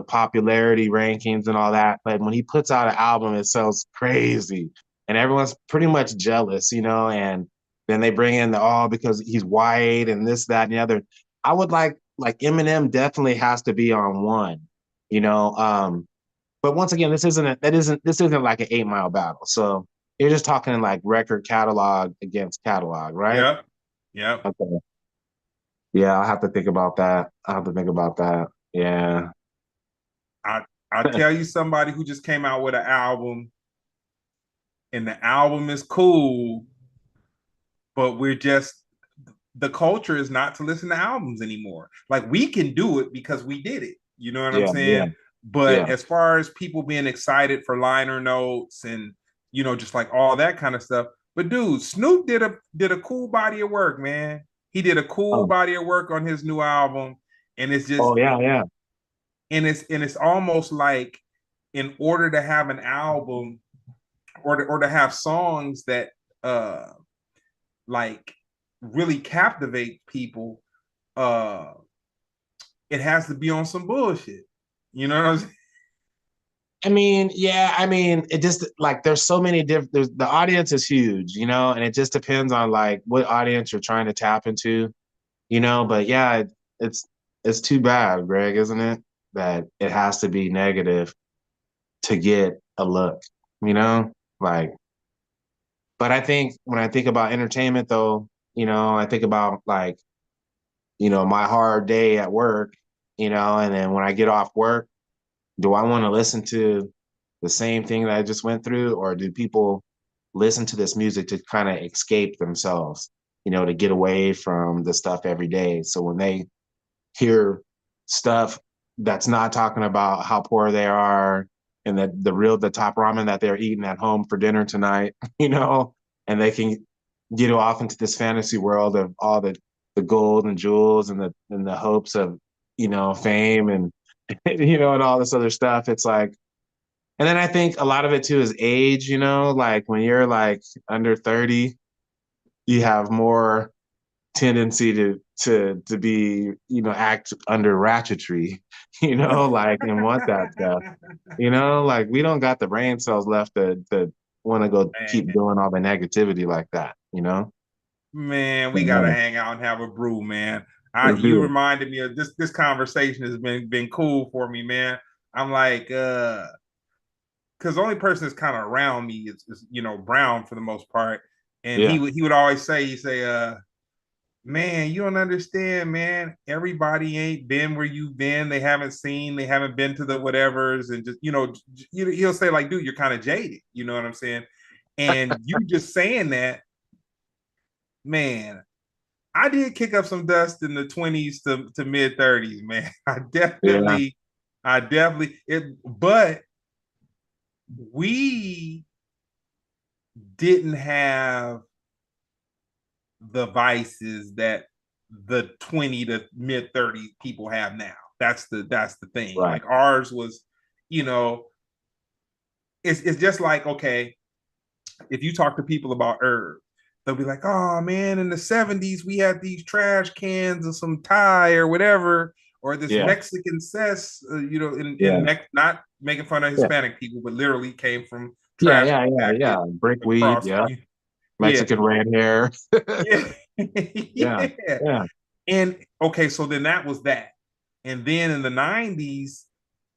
Speaker 2: popularity rankings and all that. But when he puts out an album, it sells crazy. and everyone's pretty much jealous, and then they bring in the because he's white and this, that, and the other. I would like Eminem definitely has to be on one, you know. But once again, this isn't like an 8 Mile battle. So you're just talking like record catalog against catalog, right?
Speaker 1: Yep. Yep.
Speaker 2: Okay. Yeah, I'll have to think about that. I'll have to think about that. Yeah.
Speaker 1: I I tell you somebody who just came out with an album and the album is cool, but we're just the culture is not to listen to albums anymore. Like we can do it because we did it. You know what I'm
Speaker 2: Yeah, yeah,
Speaker 1: saying? But
Speaker 2: yeah.
Speaker 1: as far as people being excited for liner notes and just like all that kind of stuff. But dude, Snoop did a cool body of work, man. He did a cool
Speaker 2: Oh,
Speaker 1: body of work on his new album, and it's just
Speaker 2: oh yeah, yeah.
Speaker 1: and it's almost like in order to have an album or to have songs that uh like really captivate people, uh it has to be on some bullshit. You know what I'm saying?
Speaker 2: I mean, yeah, I mean, it just like there's so many different. The audience is huge, and it just depends on like what audience you're trying to tap into. But yeah, it's too bad, Greg, isn't it? That it has to be negative to get a look, you know? Like, but I think when I think about entertainment, though, I think about like, my hard day at work, and then when I get off work, do I want to listen to the same thing that I just went through, or do people listen to this music to kind of escape themselves, to get away from the stuff every day? So when they hear stuff that's not talking about how poor they are and that the top ramen that they're eating at home for dinner tonight, and they can get off into this fantasy world of all the gold and jewels and the hopes of fame and and all this other stuff. It's like, and then I think a lot of it too is age, like when you're like under 30, you have more tendency to be act under ratchetry, like and want that stuff, like we don't got the brain cells left to want to go keep
Speaker 1: Man,
Speaker 2: doing all the negativity like that.
Speaker 1: man, we gotta
Speaker 2: Yeah,
Speaker 1: hang out and have a brew, man.
Speaker 2: let's
Speaker 1: You
Speaker 2: do it.
Speaker 1: reminded me of this conversation has been cool for me, man. I'm like, because the only person that's kind of around me is Brown for the most part. And
Speaker 2: Yeah,
Speaker 1: he would always say, man, you don't understand, man. Everybody ain't been where you've been. They haven't been to the whatevers, and just he'll say like, dude, you're kind of jaded. You know what I'm saying? And you just saying that, man. I did kick up some dust in the 20s to mid 30s, man.
Speaker 2: yeah,
Speaker 1: I definitely but we didn't have the vices that the 20 to mid 30 people have now. That's the thing.
Speaker 2: right.
Speaker 1: Like ours was, you know, it's just like, okay, if you talk to people about herb, they'll be like, oh man, in the 70s we had these trash cans of some Thai or whatever, or this
Speaker 2: Yeah,
Speaker 1: Mexican cess,
Speaker 2: yeah,
Speaker 1: not making fun of
Speaker 2: yeah,
Speaker 1: Hispanic people, but literally came from
Speaker 2: yeah,
Speaker 1: trash
Speaker 2: yeah, yeah,
Speaker 1: compacted
Speaker 2: yeah. Brickweed,
Speaker 1: across.
Speaker 2: yeah.
Speaker 1: Yeah,
Speaker 2: Mexican red hair.
Speaker 1: yeah,
Speaker 2: Yeah,
Speaker 1: yeah.
Speaker 2: yeah,
Speaker 1: And okay, so then that was that. And then in the 90s,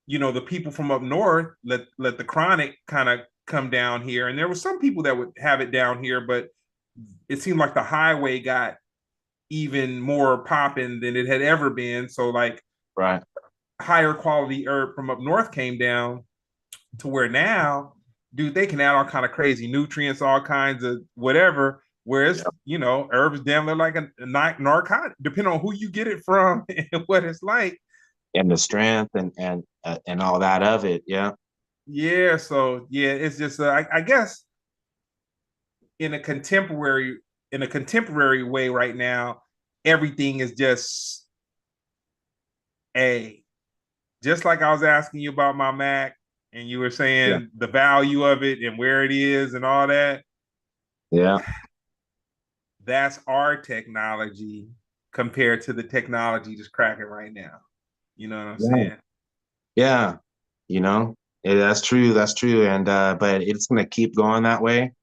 Speaker 1: the people from up north let the chronic kind of come down here. And there were some people that would have it down here, but it seemed like the highway got even more popping than it had ever been. So like
Speaker 2: right.
Speaker 1: higher quality herb from up north came down to where now, dude, they can add all kind of crazy nutrients, all kinds of whatever. Whereas,
Speaker 2: Yeah.
Speaker 1: herbs damn they're like a narcotic, depending on who you get it from and what it's like.
Speaker 2: And the strength and all that of it. Yeah.
Speaker 1: Yeah, so yeah, it's just I guess in a contemporary way right now, everything is a just like I was asking you about my Mac, and you were
Speaker 2: Yeah.
Speaker 1: saying the value of it and where it is and all that.
Speaker 2: Yeah.
Speaker 1: That's our technology compared to the technology that's cracking right now. You know what I'm
Speaker 2: Yeah.
Speaker 1: saying?
Speaker 2: Yeah. Yeah, that's true. That's true. And but it's gonna keep going that way.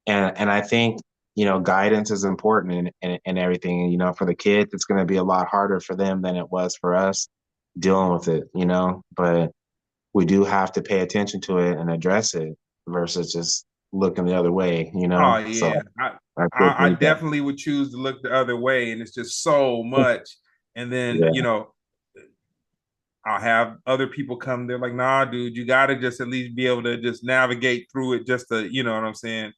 Speaker 2: And I think, you know, guidance is important in everything. And, you know, for the kids, it's going to be a lot harder for them than it was for us dealing with it, you know, but we do have to pay attention to it and address it versus just looking the other way, you
Speaker 1: Oh
Speaker 2: know? So
Speaker 1: yeah,
Speaker 2: that's good
Speaker 1: I
Speaker 2: feedback.
Speaker 1: definitely would choose to look the other way, and it's just so much. And then
Speaker 2: Yeah.
Speaker 1: I'll have other people come. They're like, "Nah, dude, you got to just at least be able to just navigate through it, just to, you know what I'm saying,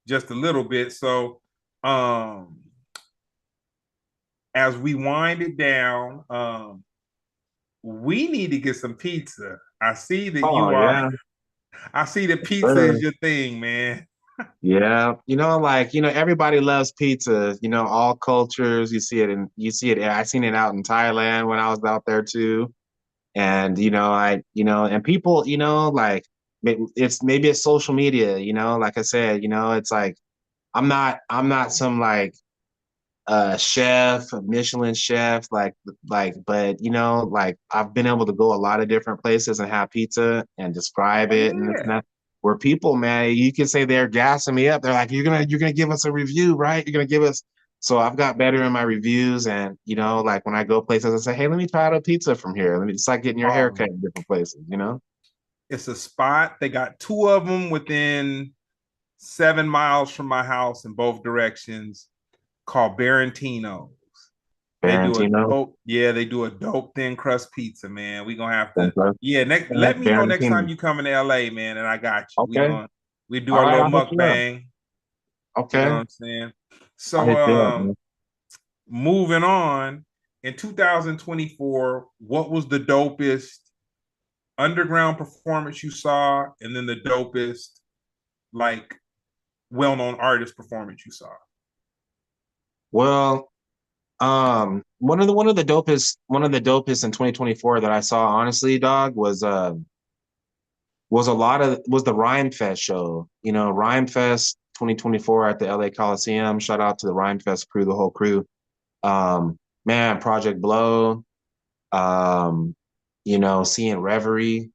Speaker 1: just a little bit." So, um, as we wind it down, we need to get some pizza. I see that
Speaker 2: Oh,
Speaker 1: you are.
Speaker 2: yeah.
Speaker 1: I see that pizza is
Speaker 2: Sure.
Speaker 1: your thing, man.
Speaker 2: Yeah. You know, like, you know, everybody loves pizza, you know, all cultures. You see it. I seen it out in Thailand when I was out there too. And, you know, and people, you know, like maybe it's social media, you know, like I said, you know, it's like, I'm not some like chef, a Michelin chef, but you know, like I've been able to go a lot of different places and have pizza and describe
Speaker 1: Oh
Speaker 2: it and it's
Speaker 1: yeah.
Speaker 2: not where people, man, you can say they're gassing me up. They're like, you're gonna give us a review, right? You're gonna give us. So I've got better in my reviews, and you know, like when I go places, I say, hey, let me try out a pizza from here. Let me. It's like getting your hair cut
Speaker 1: Um,
Speaker 2: in different places, you know.
Speaker 1: it's a spot. They got two of them within 7 miles from my house in both directions, called Barentino. They do a
Speaker 2: Barentino,
Speaker 1: dope, yeah, they do a dope thin crust pizza, man. We gonna have to,
Speaker 2: Centro,
Speaker 1: yeah. Let me know next time
Speaker 2: Barentino.
Speaker 1: you come in LA, man, and I got you.
Speaker 2: Okay,
Speaker 1: We do
Speaker 2: all
Speaker 1: our
Speaker 2: right,
Speaker 1: little
Speaker 2: I'll hit you up.
Speaker 1: mukbang. You know
Speaker 2: Okay,
Speaker 1: what I'm saying?
Speaker 2: I'll
Speaker 1: So,
Speaker 2: hit you up, man.
Speaker 1: moving on. In 2024, what was the dopest underground performance you saw, and then the dopest like well-known artist performance you saw?
Speaker 2: Well, one of the dopest in 2024 that I saw, honestly, dog, was the Rhyme Fest show. You know, Rhyme Fest 2024 at the LA Coliseum. Shout out to the Rhyme Fest crew, the whole crew. Man, Project Blow. Um, you know, seeing Reverie.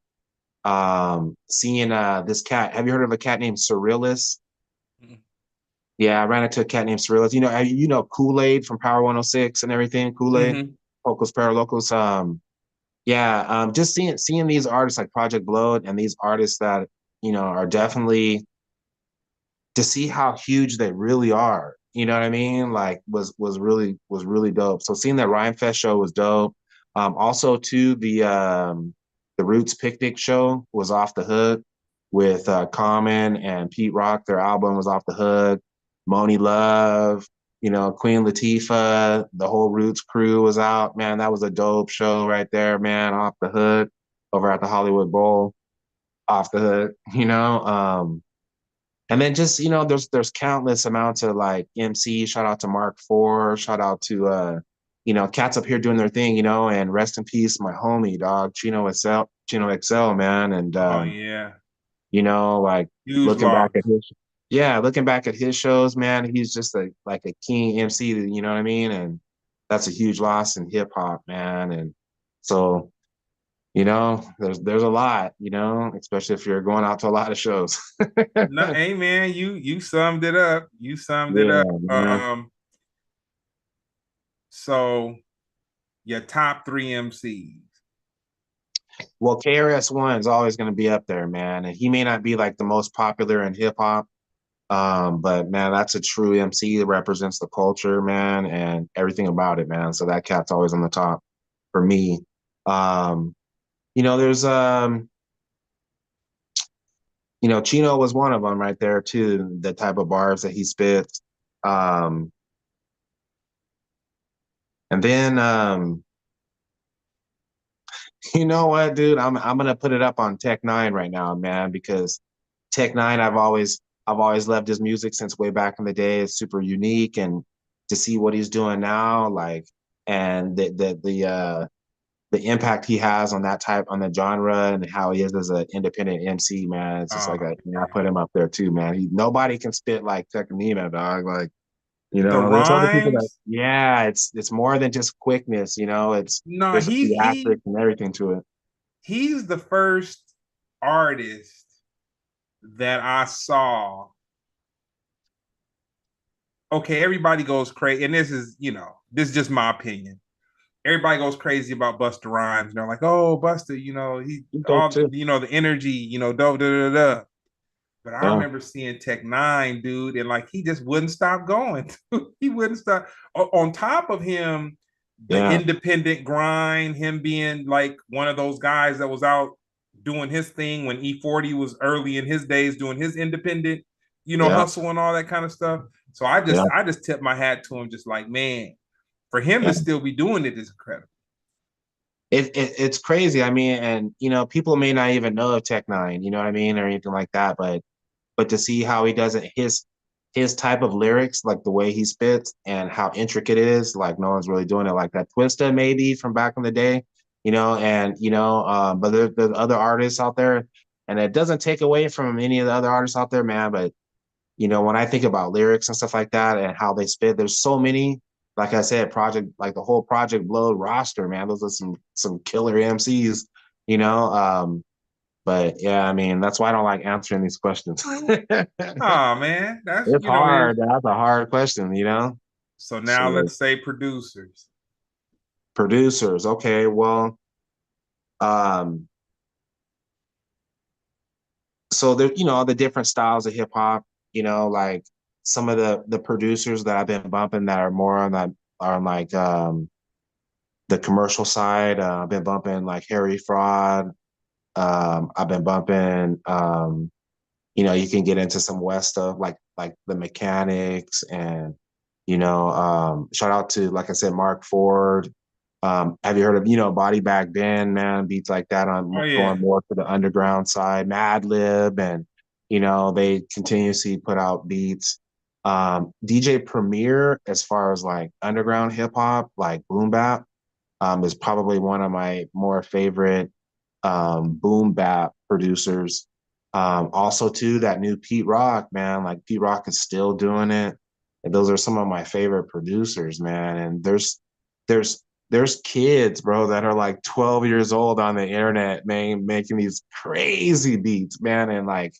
Speaker 2: Seeing this cat. Have you heard of a cat named Surrealist? Yeah, I ran into a cat named Surrealist. You know Kool-Aid from Power 106 and everything. Kool-Aid,
Speaker 1: Mm-hmm.
Speaker 2: Pocos Paralocos. Yeah, just seeing these artists like Project Blowed and these artists that you know are definitely to see how huge they really are. You know what I mean? Like was really dope. So seeing that Rhyme Fest show was dope. Also too the Roots Picnic show was off the hook with Common and Pete Rock. Their album was off the hook. Moni Love, you know, Queen Latifah, the whole Roots crew was out. Man, that was a dope show right there, man, off the hook over at the Hollywood Bowl, off the hook, you know. And then just, you know, there's countless amounts of like MC, shout out to Mark IV, shout out to you know, cats up here doing their thing, you know, and rest in peace, my homie, dog, Chino XL, man. And
Speaker 1: Oh yeah,
Speaker 2: you know, like
Speaker 1: huge
Speaker 2: looking back
Speaker 1: loss.
Speaker 2: at his yeah, looking back at his shows, man, he's just like a king MC, you know what I mean? And that's a huge loss in hip hop, man. And so, you know, there's a lot, you know, especially if you're going out to a lot of shows.
Speaker 1: No, hey man, you summed it up. You summed it
Speaker 2: Yeah,
Speaker 1: up.
Speaker 2: man.
Speaker 1: So your top three MCs.
Speaker 2: Well, KRS-One is always going to be up there, man. And he may not be like the most popular in hip hop, but man, that's a true MC that represents the culture, man, and everything about it, man. So that cat's always on the top for me. Um, you know, you know, Chino was one of them right there too. The type of bars that he spits. Um, and then, you know what, dude? I'm gonna put it up on Tech Nine right now, man, because Tech Nine, I've always loved his music since way back in the day. It's super unique, and to see what he's doing now, like, and the impact he has on that type on the genre and how he is as an independent MC, man. It's just like
Speaker 1: Oh
Speaker 2: I put
Speaker 1: man,
Speaker 2: him up there too, man. Nobody can spit like Tech Nina, dog. Like, you
Speaker 1: the
Speaker 2: know, there's other people that,
Speaker 1: rhymes.
Speaker 2: yeah, it's more than just quickness, you know.
Speaker 1: No,
Speaker 2: There's a theatrics and everything to it.
Speaker 1: he's the first artist that I saw okay, everybody goes crazy, and this is, this is just my opinion. Everybody goes crazy about Busta Rhymes. They're like, oh, Busta, he
Speaker 2: You dope
Speaker 1: all
Speaker 2: too.
Speaker 1: the energy, da da da da. But I
Speaker 2: Yeah,
Speaker 1: remember seeing Tech Nine, dude, and like he just wouldn't stop going. He wouldn't stop. On top of him, the
Speaker 2: yeah,
Speaker 1: independent grind, him being like one of those guys that was out doing his thing when E40 was early in his days, doing his independent,
Speaker 2: yeah,
Speaker 1: hustle and all that kind of stuff. So I
Speaker 2: yeah,
Speaker 1: just I just tip my hat to him, just like, man, for him
Speaker 2: yeah.
Speaker 1: to still be doing it is incredible.
Speaker 2: It's crazy. I mean, and people may not even know of Tech Nine, you know what I mean, or anything like that, but to see how he does it, his type of lyrics, like the way he spits and how intricate it is, like no one's really doing it like that. Twista maybe from back in the day, and but there's other artists out there, and it doesn't take away from any of the other artists out there, man. But when I think about lyrics and stuff like that and how they spit, there's so many. Like I said, like the whole Project Blow roster, man. Those are some killer MCs, you know. But yeah, I mean, that's why I don't like answering these questions.
Speaker 1: Oh man, that's
Speaker 2: It's hard. That's a hard question.
Speaker 1: so now
Speaker 2: So
Speaker 1: let's say producers.
Speaker 2: producers, okay, well, um, so there, the different styles of hip hop, like some of the producers that I've been bumping that are more on that are on like the commercial side. I've been bumping like Harry Fraud. I've been bumping you can get into some West stuff like the Mechanics and shout out to like I said, Mark Ford. Have you heard of Body Bag Ben, man, beats like that on
Speaker 1: Oh
Speaker 2: going
Speaker 1: yeah.
Speaker 2: more to the underground side, Mad Lib, and they continuously put out beats. DJ Premier, as far as like underground hip hop, like boom bap, is probably one of my more favorite boom bap producers. Also, too, that new Pete Rock, man, like Pete Rock is still doing it. And those are some of my favorite producers, man. And there's kids, bro, that are like 12 years old on the internet, man, making these crazy beats, man. And like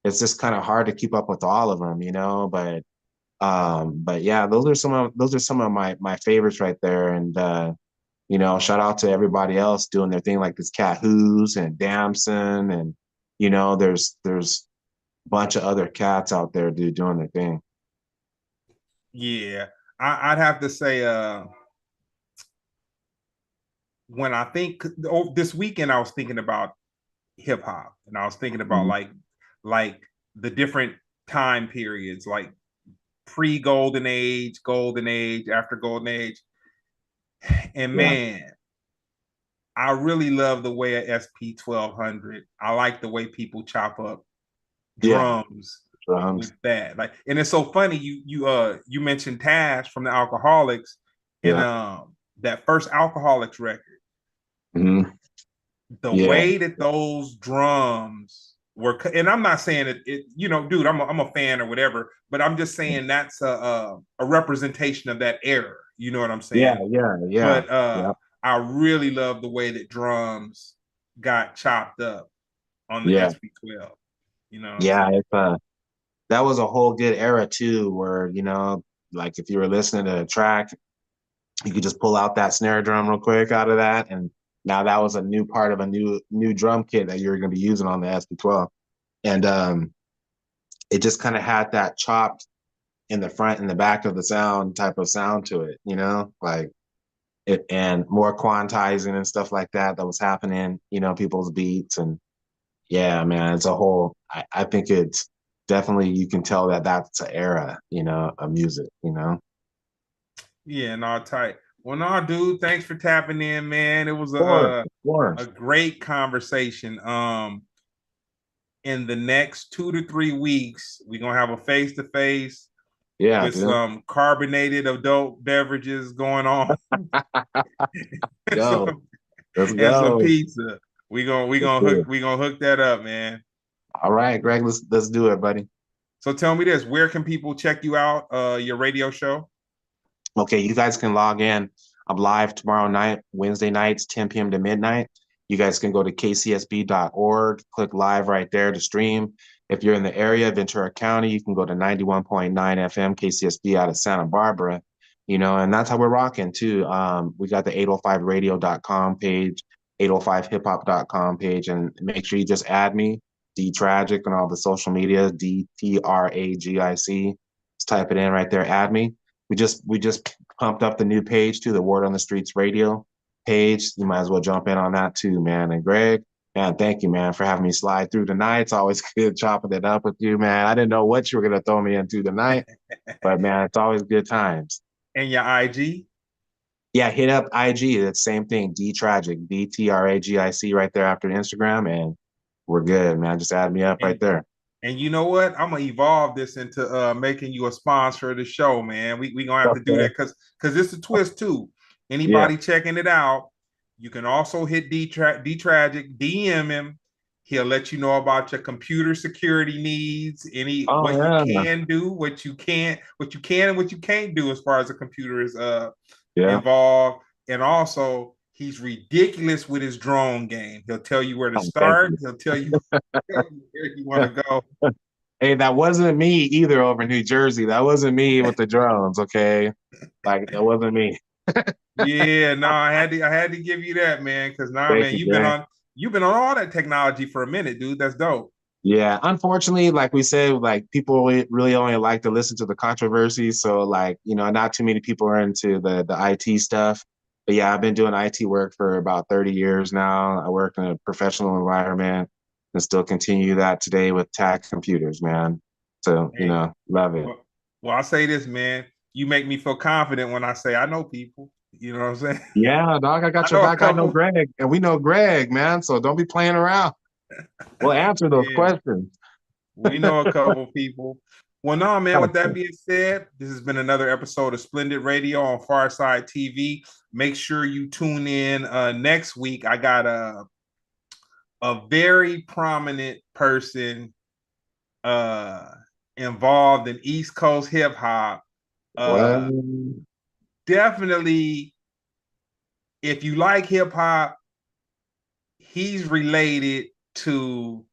Speaker 2: it's just kind of hard to keep up with all of them. But yeah, those are some of my favorites right there. And shout out to everybody else doing their thing, like this Cat Who's and Damson, and there's a bunch of other cats out there, dude, doing their thing.
Speaker 1: Yeah. I'd have to say, when I think this weekend, I was thinking about hip hop, and I was thinking about
Speaker 2: Mhm.
Speaker 1: like the different time periods, like pre golden age, after golden age, and
Speaker 2: Yeah,
Speaker 1: man, I really love the way a SP 1200. I like the way people chop up
Speaker 2: yeah,
Speaker 1: drums with
Speaker 2: drums.
Speaker 1: that. Like, and it's so funny. You mentioned Tash from the Alcoholics, and
Speaker 2: Yeah,
Speaker 1: that first Alcoholics record.
Speaker 2: hmm
Speaker 1: The
Speaker 2: yeah,
Speaker 1: way that those drums were, and I'm not saying dude, I'm a fan or whatever, but I'm just saying that's a representation of that era. You know what I'm
Speaker 2: yeah,
Speaker 1: saying?
Speaker 2: yeah, yeah,
Speaker 1: But
Speaker 2: yeah,
Speaker 1: I really love the way that drums got chopped up on the
Speaker 2: yeah,
Speaker 1: SP12. You know what I'm
Speaker 2: yeah.
Speaker 1: saying?
Speaker 2: That was a whole good era too, where like if you were listening to a track, you could just pull out that snare drum real quick out of that, and now that was a new part of a new drum kit that you're going to be using on the SP12, and it just kind of had that chopped in the front and the back of the sound type of sound to it, like it, and more quantizing and stuff like that was happening, people's beats. And yeah, man, it's a whole, I think it's definitely, you can tell that that's an era, of music.
Speaker 1: Yeah, no, tight. Well, no, dude, thanks for tapping in, man. It was
Speaker 2: Of course.
Speaker 1: a great conversation. In the next 2 to 3 weeks, we're gonna have a face to face
Speaker 2: Yeah,
Speaker 1: with
Speaker 2: dude.
Speaker 1: some carbonated adult beverages going on and
Speaker 2: Go.
Speaker 1: some,
Speaker 2: Let's
Speaker 1: and some
Speaker 2: go.
Speaker 1: pizza.
Speaker 2: Let's do it.
Speaker 1: We gonna hook that up, man.
Speaker 2: All right, Greg, let's do it, buddy.
Speaker 1: So tell me this: where can people check you out? Your radio show?
Speaker 2: Okay, you guys can log in. I'm live tomorrow night, Wednesday nights, 10 p.m. to midnight. You guys can go to kcsb.org, click live right there to stream. If you're in the area, Ventura County, you can go to 91.9 FM KCSB out of Santa Barbara, and that's how we're rocking too. We got the 805radio.com page, 805hiphop.com page, and make sure you just add me, D Tragic, on all the social media, DTRAGIC. Just type it in right there, add me. We just pumped up the new page too, the Word on the Streets Radio page. You might as well jump in on that too, man. And Greg, man, thank you, man, for having me slide through tonight. It's always good chopping it up with you, man. I didn't know what you were gonna throw me into tonight, but man, it's always good times.
Speaker 1: And your IG?
Speaker 2: Yeah, hit up IG. That's the same thing. D Tragic, DTRAGIC, right there after Instagram, and we're good, man. Just add me up right
Speaker 1: And
Speaker 2: there.
Speaker 1: and you know what? I'm gonna evolve this into making you a sponsor of the show, man. We gonna have to do
Speaker 2: Okay.
Speaker 1: that because it's a twist too.
Speaker 2: Yeah.
Speaker 1: Anybody checking it out, you can also hit D Tragic, DM him. He'll let you know about your computer security needs, any
Speaker 2: Oh
Speaker 1: what you
Speaker 2: yeah.
Speaker 1: can do, what you can and what you can't do as far as the computer is
Speaker 2: Yeah.
Speaker 1: involved. And also he's ridiculous with his drone game. He'll tell you where to
Speaker 2: Oh, thank
Speaker 1: start,
Speaker 2: you.
Speaker 1: he'll tell you where you want to go.
Speaker 2: Hey, that wasn't me either over in New Jersey. That wasn't me with the drones, okay? Like that wasn't me.
Speaker 1: Yeah, no, I had to give you that, man, because now,
Speaker 2: Thank
Speaker 1: man,
Speaker 2: you,
Speaker 1: you've been
Speaker 2: Greg.
Speaker 1: on you've been on all that technology for a minute, dude. That's dope.
Speaker 2: Yeah, unfortunately, like we said, like people really only like to listen to the controversy. So, like, not too many people are into the IT stuff. But yeah, I've been doing IT work for about 30 years now. I work in a professional environment and still continue that today with tax computers, man. So,
Speaker 1: Hey,
Speaker 2: love it.
Speaker 1: well, I'll say this, man. You make me feel confident when I say I know people. You know what I'm saying?
Speaker 2: Yeah, dog, I
Speaker 1: I
Speaker 2: got your
Speaker 1: know a
Speaker 2: back. I know
Speaker 1: couple.
Speaker 2: Greg, and we know Greg, man. So don't be playing around. We'll answer those
Speaker 1: Yeah,
Speaker 2: questions.
Speaker 1: we know a couple people. Well, no, man, with that
Speaker 2: Okay.
Speaker 1: being said, this has been another episode of Splendid Radio on Farside TV. Make sure you tune in next week. I got a very prominent person uh involved in East Coast hip hop.
Speaker 2: What?
Speaker 1: Definitely, if you like hip hop, he's related to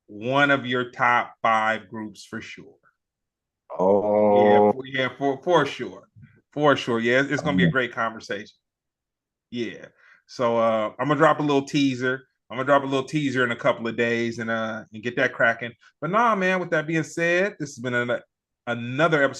Speaker 1: one of your top five groups for sure. Yeah,
Speaker 2: Oh,
Speaker 1: for sure, for sure. Yeah, it's gonna be a great conversation. Yeah. So I'm gonna drop a little teaser. I'm gonna drop a little teaser in a couple of days and get that cracking. But nah, man. With that being said, this has been another episode.